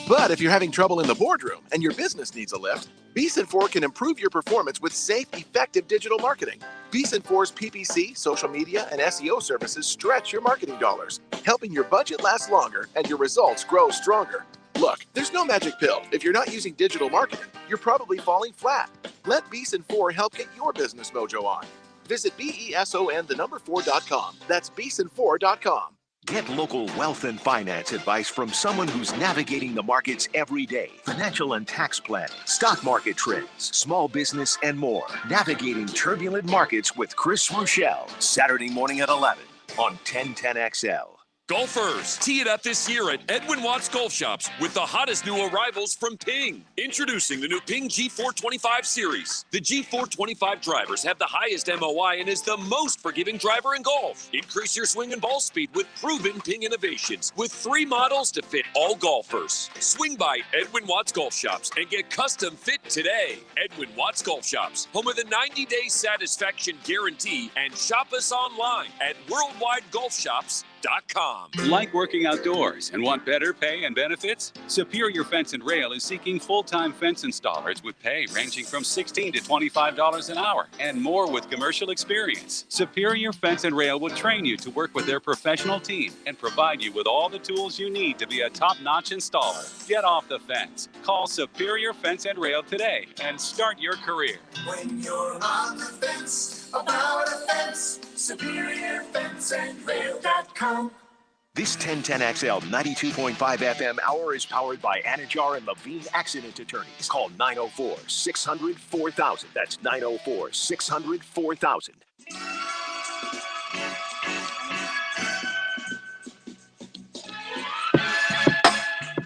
But if you're having trouble in the boardroom and your business needs a lift, Beeson 4 can improve your performance with safe, effective digital marketing. Beeson 4's PPC, social media, and SEO services stretch your marketing dollars, helping your budget last longer and your results grow stronger. Look, there's no magic pill. If you're not using digital marketing, you're probably falling flat. Let Beeson 4 help get your business mojo on. Visit BESON4.com. That's Beeson4.com. Get local wealth and finance advice from someone who's navigating the markets every day. Financial and tax planning, stock market trends, small business, and more. Navigating turbulent markets with Chris Rochelle. Saturday morning at 11 on 1010XL. Golfers, tee it up this year at Edwin Watts Golf Shops with the hottest new arrivals from Ping. Introducing the new Ping G425 series. The G425 drivers have the highest MOI and is the most forgiving driver in golf. Increase your swing and ball speed with proven Ping innovations with 3 models to fit all golfers. Swing by Edwin Watts Golf Shops and get custom fit today. Edwin Watts Golf Shops, home of the 90-day satisfaction guarantee, and shop us online at worldwidegolfshops.com. Like working outdoors and want better pay and benefits? Superior Fence and Rail is seeking full-time fence installers with pay ranging from $16 to $25 an hour and more with commercial experience. Superior Fence and Rail will train you to work with their professional team and provide you with all the tools you need to be a top-notch installer. Get off the fence. Call Superior Fence and Rail today and start your career. When you're on the fence, about a fence, SuperiorFenceandRail.com. This 1010XL 92.5 FM hour is powered by Anajar and Levine Accident Attorneys. Call 904-600-4000. That's 904-600-4000.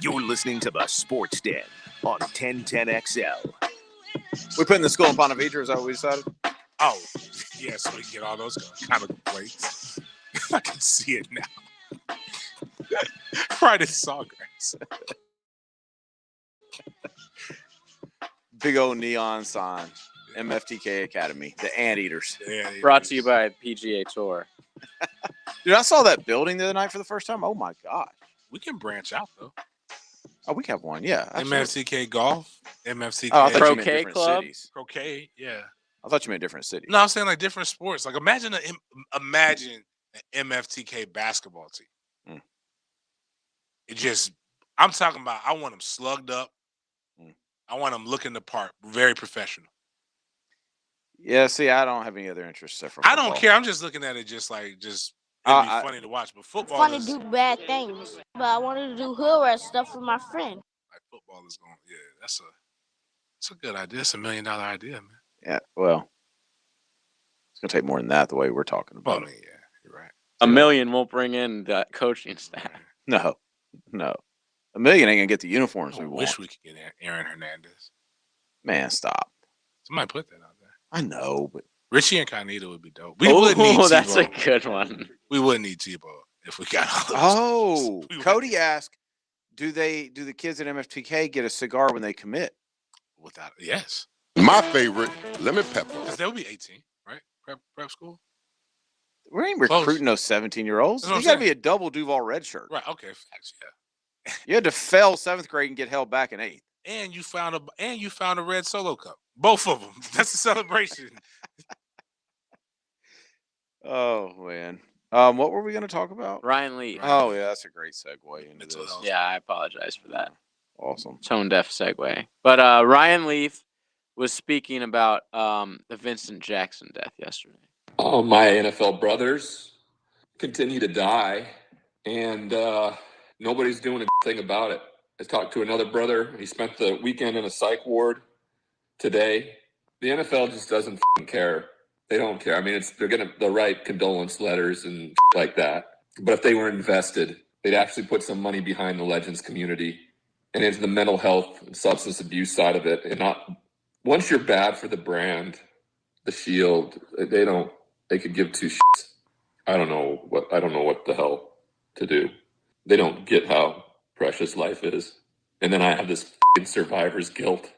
You're listening to the Sports Den on 1010XL. We put in the school in Ponte Vedra, is that what we decided? Oh, yeah, so we can get all those kind of complaints. I can see it now. Right in Sawgrass. Big old neon sign. MFTK Academy, the Anteaters. Brought to you by PGA Tour. Dude, I saw that building the other night for the first time. Oh my gosh. We can branch out though. Oh, we have one. Yeah. Absolutely. MFTK golf. MFTK Oh, I thought you meant Croquet different club? cities. croquet. Yeah. I thought you meant different cities. No, I'm saying like different sports. Like imagine an MFTK basketball team. It just, I'm talking about. I want them slugged up. I want them looking the part. Very professional. Yeah, see, I don't have any other interests except for I football. don't care. I'm just looking at it just it'd be funny to watch. But football Fun to is do bad things, but I wanted to do hood rat stuff with my friend. like football is going. Yeah, that's a good idea. It's $1 million idea, man. Yeah, well, it's gonna take more than that. The way we're talking about Well, it. yeah, you're right. $1 million won't bring in that coaching staff. No, $1 million ain't gonna get the uniforms I we wish want. we could get Aaron Hernandez. Man, stop. Somebody put that out there. I know, but Richie Incognito would be dope. We would need Oh, that's a Tebow. good one. We would need Tebow if we got all those. oh, We would- Cody asked, do the kids at MFTK get a cigar when they commit? Without yes, My favorite, lemon pepper. because they'll be 18, right? Prep school. We ain't Close. recruiting those 17-year-olds. That's what You I'm got to saying. be a double Duval red shirt. Right. Okay. Facts. Yeah. You had to fail 7th grade and get held back in 8th. And you found a red Solo cup. Both of them. That's a celebration. Oh man. What were we going to talk about? Ryan Lee. Oh yeah, that's a great segue into Mental this. health. Yeah, I apologize for that. Awesome. Tone deaf segue. But Ryan Leaf was speaking about the Vincent Jackson death yesterday. Oh, my NFL brothers continue to die, and nobody's doing a thing about it. I talked to another brother. He spent the weekend in a psych ward today. The NFL just doesn't care. They don't care. I mean, they'll write condolence letters and like that. But if they were invested, they'd actually put some money behind the Legends community and into the mental health and substance abuse side of it. And not once you're bad for the brand, the Shield, they could give two shits. I don't know what the hell to do. They don't get how precious life is. And then I have this survivor's guilt,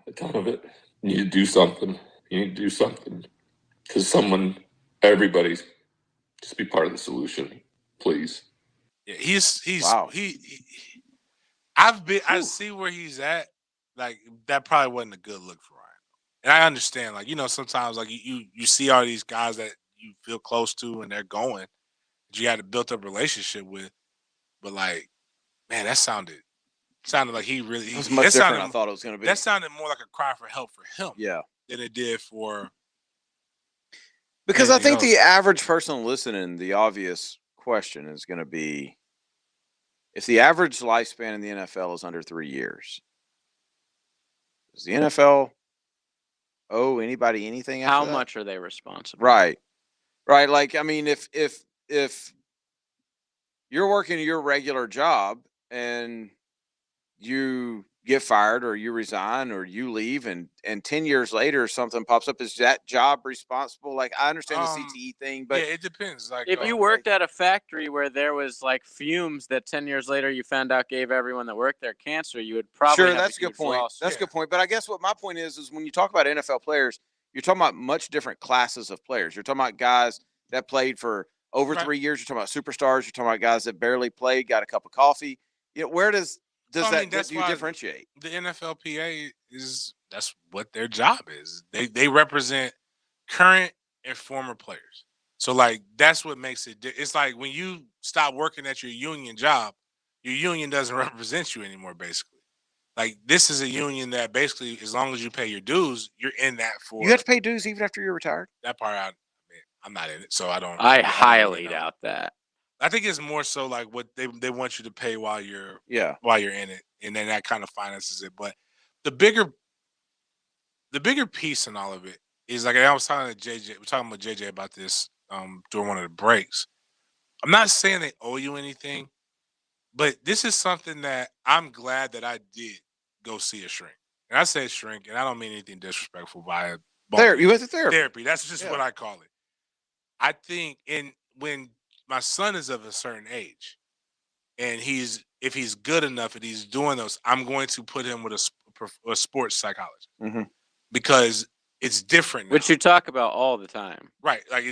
a ton of it. You need to do something. Because everybody's just be part of the solution, please. Yeah, he's Wow. I see where he's at. Like that probably wasn't a good look for Ryan. And I understand, like, sometimes like you see all these guys that you feel close to and they're going, that you had a built up relationship with. But like, man, that sounded like he really It was much different than I thought it was going to be. That sounded more like a cry for help for him Yeah. than it did for Because I anything think else. the average person listening, the obvious question is going to be, if the average lifespan in the NFL is under 3 years, does the NFL owe anybody anything? How after that? much are they responsible? Right. Like, I mean, if you're working your regular job and you get fired or you resign or you leave and 10 years later something pops up, is that job responsible? Like, I understand the CTE thing, but yeah, it depends. Like If you worked at a factory where there was like fumes that 10 years later you found out gave everyone that worked there cancer, you would probably sure, have that's a good huge point. lawsuit. That's a good point. But I guess what my point is when you talk about NFL players, you're talking about much different classes of players. You're talking about guys that played for over Right. 3 years. You're talking about superstars. You're talking about guys that barely played, got a cup of coffee. Where does So, I mean, do you why differentiate? The NFLPA that's what their job is. They represent current and former players. So like that's what makes it. It's like when you stop working at your union job, your union doesn't represent you anymore. Basically, like this is a union that basically, as long as you pay your dues, you're in that for. You have to pay dues even after you're retired. That part. I'm not in it, so I don't. I don't highly really know. doubt that. I think it's more so like what they want you to pay while you're Yeah. while you're in it, and then that kind of finances it. But the bigger piece in all of it is like I was talking to JJ. We're talking with JJ about this during one of the breaks. I'm not saying they owe you anything, But this is something that I'm glad that I did go see a shrink. And I say shrink, and I don't mean anything disrespectful by it. Therapy. You went to therapy. Therapy. That's just what I call it. I think when my son is of a certain age, and if he's good enough and he's doing those, I'm going to put him with a sports psychologist because it's different now. Which you talk about all the time. Right. Like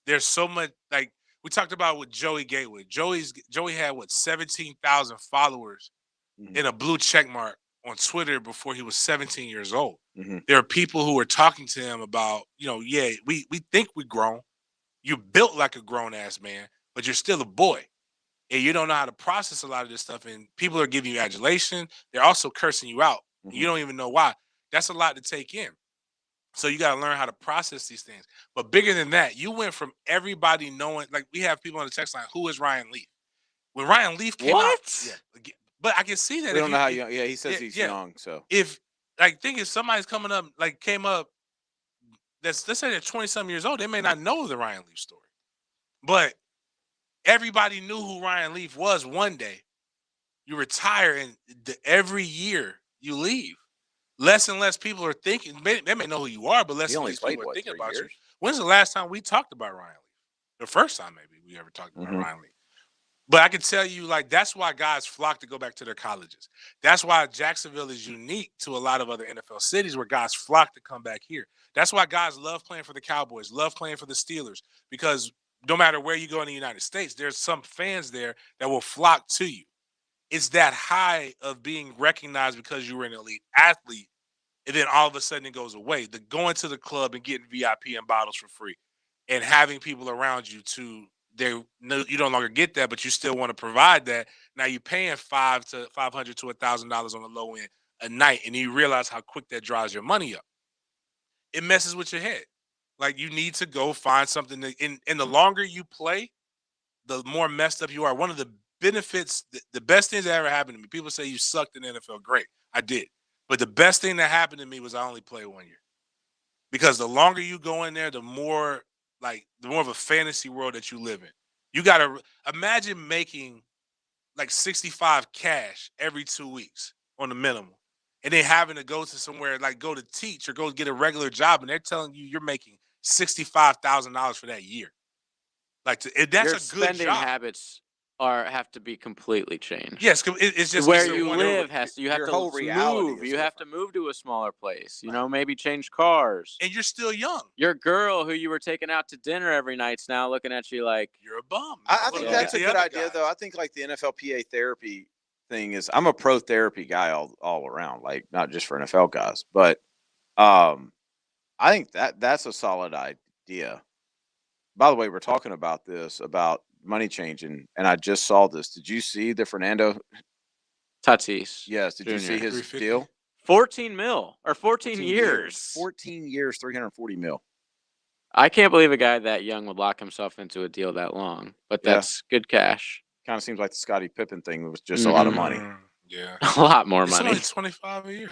there's so much, like we talked about with Joey Gateway. Joey had 17,000 followers in a blue check mark on Twitter before he was 17 years old. There are people who are talking to him about, we think we're grown. You're built like a grown ass man, but you're still a boy. And you don't know how to process a lot of this stuff. And people are giving you adulation. They're also cursing you out. You don't even know why. That's a lot to take in. So you got to learn how to process these things. But bigger than that, you went from everybody knowing, like we have people on the text line, who is Ryan Leaf? When Ryan Leaf came out, but I can see that. We don't know how young. Yeah, he says he's young. So if think if somebody's coming up, came up, let's say they're 20-something years old, they may not know the Ryan Leaf story. But everybody knew who Ryan Leaf was one day. You retire, and every year you leave. Less and less people are thinking. They may know who you are, but less and less people are thinking about you. When's the last time we talked about Ryan Leaf? The first time maybe we ever talked about Ryan Leaf. But I can tell you, that's why guys flock to go back to their colleges. That's why Jacksonville is unique to a lot of other NFL cities where guys flock to come back here. That's why guys love playing for the Cowboys, love playing for the Steelers, because no matter where you go in the United States, there's some fans there that will flock to you. It's that high of being recognized because you were an elite athlete, and then all of a sudden it goes away. The going to the club and getting VIP and bottles for free and having people around you you no longer get that, but you still want to provide that. Now you're paying $500 to $1,000 on the low end a night, and you realize how quick that drives your money up. It messes with your head. Like, you need to go find something and the longer you play, the more messed up you are. One of the benefits, the best things that ever happened to me, people say you sucked in the NFL. Great. I did. But the best thing that happened to me was I only played 1 year. Because the longer you go in there, the more of a fantasy world that you live in. You got to imagine making 65 cash every 2 weeks on the minimum. And then having to go to somewhere, go to teach or go get a regular job, and they're telling you you're making $65,000 for that year. That's your a good spending job. Habits have to be completely changed. Yes, it's just where you live you have your to whole reality move. is You have to move to a smaller place. Maybe change cars. And you're still young. Your girl who you were taking out to dinner every night's now looking at you like you're a bum. I think that's a good idea, though. I think the NFLPA therapy thing is, I'm a pro therapy guy all around, not just for NFL guys, but I think that's a solid idea. By the way, we're talking about money changing, and I just saw this. Did you see the Fernando Tatis? Yes. Did you see his deal? 14 mil or 14 years. 14 years, 340 mil. I can't believe a guy that young would lock himself into a deal that long, but that's good cash. Kind of seems like the Scottie Pippen thing was just a lot of money. Yeah. A lot more It's money. only 25 a year.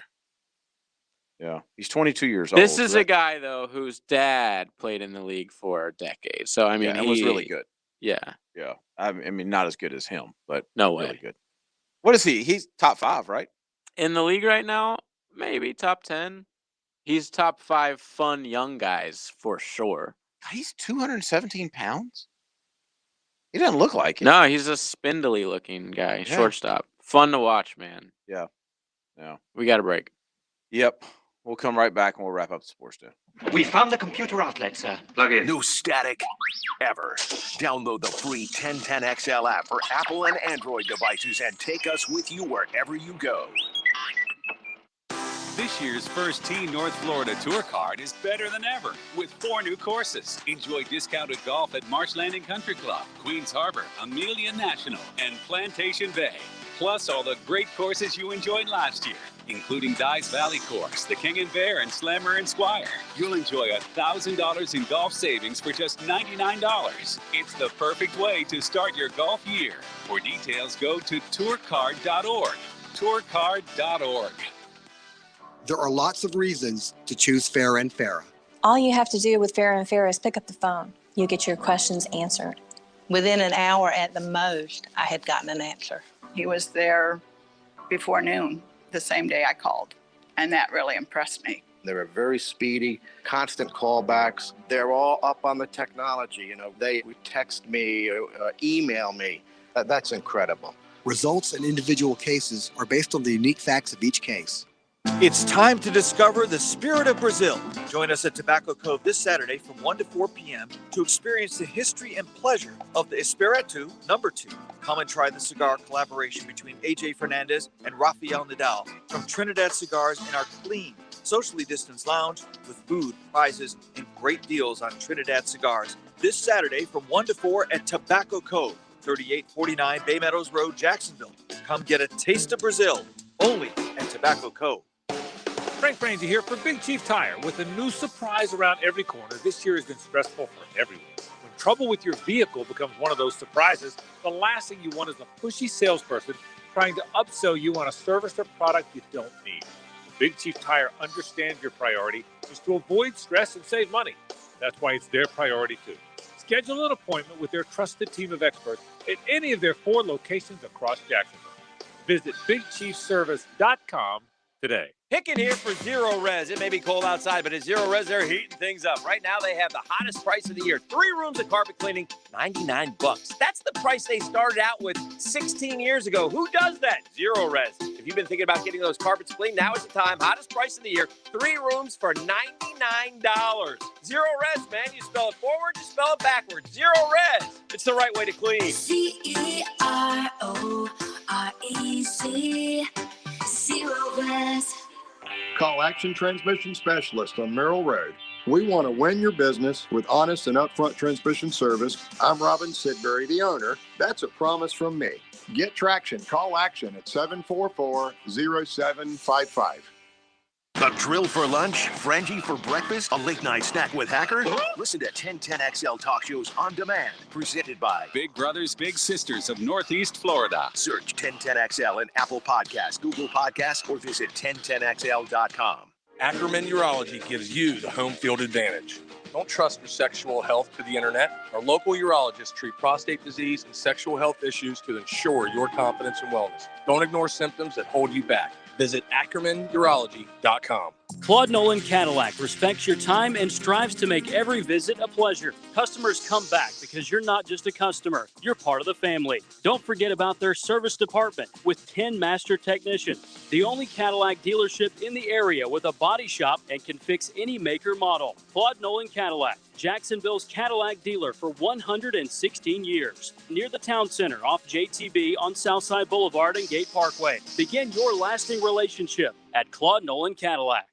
Yeah. He's 22 years old. This is a guy, though, whose dad played in the league for a decade. So, I mean, he was really good. Yeah. Yeah. I mean, not as good as him, but no way. Really good. What is he? He's top 5, right? In the league right now, maybe top 10. He's top 5 fun young guys for sure. He's 217 pounds? He doesn't look like it. No, he's a spindly looking guy. Yeah. Shortstop. Fun to watch, man. Yeah. Yeah. We got a break. Yep. We'll come right back and we'll wrap up the sports day. We found the computer outlet, sir. Plug in. No static ever. Download the free 1010XL app for Apple and Android devices and take us with you wherever you go. This year's First Tee North Florida Tour Card is better than ever with 4 new courses. Enjoy discounted golf at Marsh Landing Country Club, Queens Harbor, Amelia National, and Plantation Bay. Plus all the great courses you enjoyed last year, including Dyes Valley Course, the King and Bear, and Slammer and Squire. You'll enjoy $1,000 in golf savings for just $99. It's the perfect way to start your golf year. For details, go to tourcard.org. Tourcard.org. There are lots of reasons to choose Farrah and Farrah. All you have to do with Farrah and Farrah is pick up the phone. You get your questions answered. Within an hour at the most, I had gotten an answer. He was there before noon the same day I called, and that really impressed me. They were very speedy, constant callbacks. They're all up on the technology. You know, they would text me, email me. That's incredible. Results in individual cases are based on the unique facts of each case. It's time to discover the spirit of Brazil. Join us at Tobacco Cove this Saturday from 1 to 4 p.m. to experience the history and pleasure of the Espiritu No. 2. Come and try the cigar collaboration between AJ Fernandez and Rafael Nadal from Trinidad Cigars in our clean, socially distanced lounge with food, prizes, and great deals on Trinidad cigars. This Saturday from 1 to 4 at Tobacco Cove, 3849 Bay Meadows Road, Jacksonville. Come get a taste of Brazil, only at Tobacco Cove. Frank Frangie here for Big Chief Tire. With a new surprise around every corner, this year has been stressful for everyone. When trouble with your vehicle becomes one of those surprises, the last thing you want is a pushy salesperson trying to upsell you on a service or product you don't need. Big Chief Tire understands your priority is to avoid stress and save money. That's why it's their priority too. Schedule an appointment with their trusted team of experts at any of their 4 locations across Jacksonville. Visit BigChiefService.com today. Hicken here for Zero Res. It may be cold outside, but at Zero Res, they're heating things up. Right now, they have the hottest price of the year. 3 rooms of carpet cleaning, $99. That's the price they started out with 16 years ago. Who does that? Zero Res. If you've been thinking about getting those carpets cleaned, now is the time. Hottest price of the year. 3 rooms for $99. Zero Res, man. You spell it forward, you spell it backwards. Zero Res. It's the right way to clean. CEROREC. Zero Res. Call Action Transmission Specialist on Merrill Road. We want to win your business with honest and upfront transmission service. I'm Robin Sidbury, the owner. That's a promise from me. Get traction. Call Action at 744-0755. A drill for lunch, Frangie for breakfast, a late night snack with Hacker? Listen to 1010XL talk shows on demand, presented by Big Brothers Big Sisters of Northeast Florida. Search 1010XL in Apple Podcasts, Google Podcasts, or visit 1010XL.com. Ackerman Urology gives you the home field advantage. Don't trust your sexual health to the internet. Our local urologists treat prostate disease and sexual health issues to ensure your confidence and wellness. Don't ignore symptoms that hold you back. Visit AckermanUrology.com. Claude Nolan Cadillac respects your time and strives to make every visit a pleasure. Customers come back because you're not just a customer, you're part of the family. Don't forget about their service department with 10 master technicians. The only Cadillac dealership in the area with a body shop and can fix any make or model. Claude Nolan Cadillac, Jacksonville's Cadillac dealer for 116 years. Near the town center off JTB on Southside Boulevard and Gate Parkway. Begin your lasting relationship at Claude Nolan Cadillac.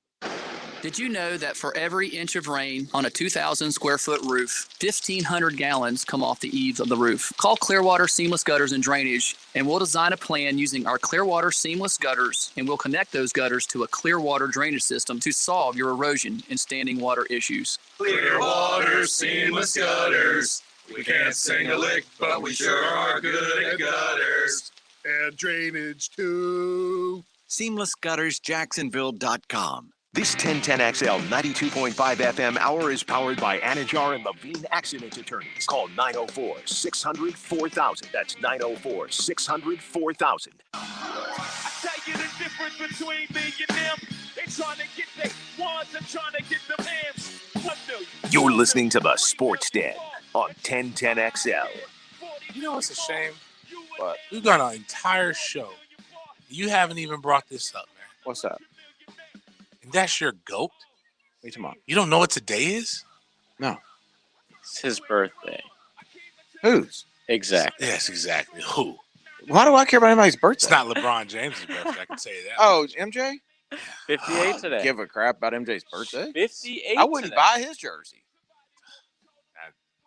Did you know that for every inch of rain on a 2,000 square foot roof, 1,500 gallons come off the eaves of the roof? Call Clearwater Seamless Gutters and Drainage, and we'll design a plan using our Clearwater Seamless Gutters, and we'll connect those gutters to a Clearwater drainage system to solve your erosion and standing water issues. Clearwater Seamless Gutters. We can't sing a lick, but we sure are good at gutters. And drainage too. SeamlessGuttersJacksonville.com. This 1010XL 92.5 FM hour is powered by Anajar and Levine Accident Attorneys. Call 904-600-4000. That's 904-600-4000. I tell you the difference between me and them. They trying to get their ones and trying to get them amps. 1 million. You're listening to the Sports Den on 1010XL. You know what's a shame? What? We've got an entire show. You haven't even brought this up, man. What's up? And that's your goat? What are you talking about? You don't know what today is? No. It's his birthday. Whose? Exactly. Yes, exactly. Who? Why do I care about anybody's birthday? It's not LeBron James' birthday, I can say that. Oh, MJ? 58 today. Give a crap about MJ's birthday. 58 I wouldn't today. buy his jersey.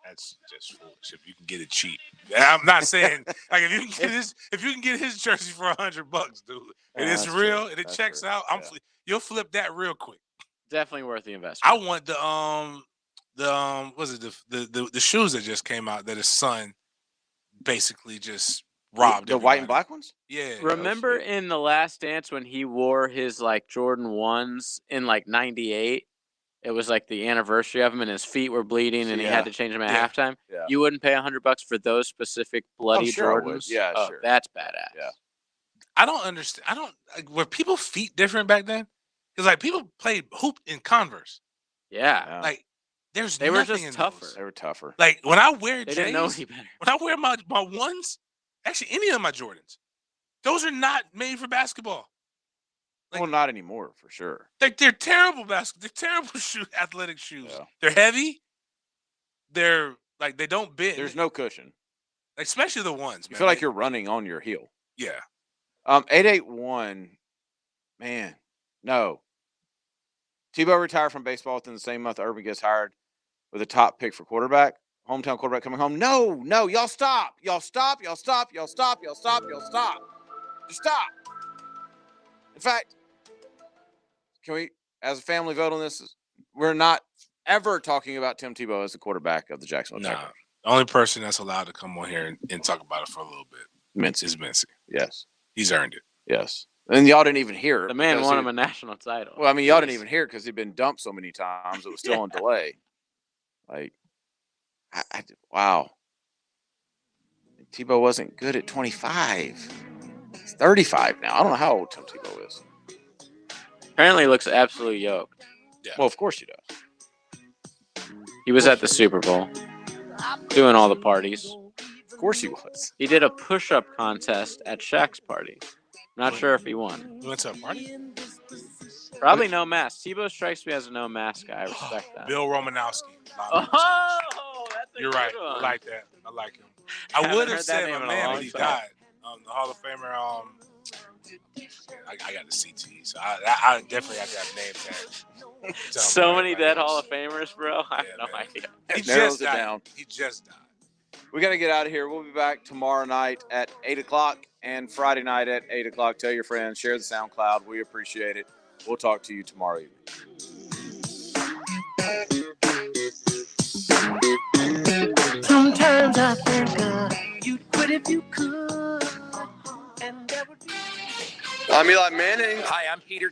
That's just foolish if you can get it cheap. I'm not saying like if you can get his jersey for $100, dude, and it's real and it checks out. You'll flip that real quick. Definitely worth the investment. I want the shoes that just came out that his son basically just robbed. The white and black ones? Yeah. Remember in The Last Dance when he wore his like Jordan 1s in like 98? it was like the anniversary of him and his feet were bleeding and he had to change them at halftime. Yeah. You wouldn't pay $100 for those specific bloody sure I would. Jordans? Yeah, Oh, sure. that's badass. Yeah. I don't understand. Were people feet different back then? Because like people played hoop in Converse. Yeah. Like there's They were nothing just in tougher. those. They were tougher. Like when I wear They J's, didn't know any better. when I wear my ones, actually any of my Jordans, those are not made for basketball. Well, not anymore for sure. Like they're terrible they're terrible athletic shoes. Yeah. They're heavy. They're like they don't bend. There's no cushion. Especially the ones. You feel like you're running on your heel. Yeah. 881. Man, no. Tebow retired from baseball within the same month. Urban gets hired with a top pick for quarterback. Hometown quarterback coming home. No, y'all stop. Y'all stop. Y'all stop. Y'all stop. Y'all stop. Y'all stop. Just stop. In fact, can we, as a family, vote on this? We're not ever talking about Tim Tebow as the quarterback of the Jacksonville Jaguars. The only person that's allowed to come on here and talk about it for a little bit is Mincy. Yes. He's earned it. Yes. And y'all didn't even hear it. The man won him a national title. Well, I mean, y'all didn't even hear it because he'd been dumped so many times. It was still on delay. Like, wow. Tebow wasn't good at 25. He's 35 now. I don't know how old Tim Tebow is. Apparently he looks absolutely yoked. Yeah. Well, of course he does. He was at the Super Bowl doing all the parties. Of course he was. He did a push-up contest at Shaq's party. Not sure if he won. You went to a party? Probably no mask. Tebow strikes me as a no mask guy. I respect that. Bill Romanowski. Oh, that's a You're good right. one. I like that. I like him. I would have heard that said name my in a man, long but he time. died. The Hall of Famer. I got the CT, so I definitely have to have name tag. So many dead Hall of Famers, bro. I have no idea. He narrows just it died. down. He just died. We got to get out of here. We'll be back tomorrow night at 8 o'clock and Friday night at 8 o'clock. Tell your friends. Share the SoundCloud. We appreciate it. We'll talk to you tomorrow evening. Sometimes I think you'd quit if you could. And that would be... I'm Eli Manning. Hi, I'm Peter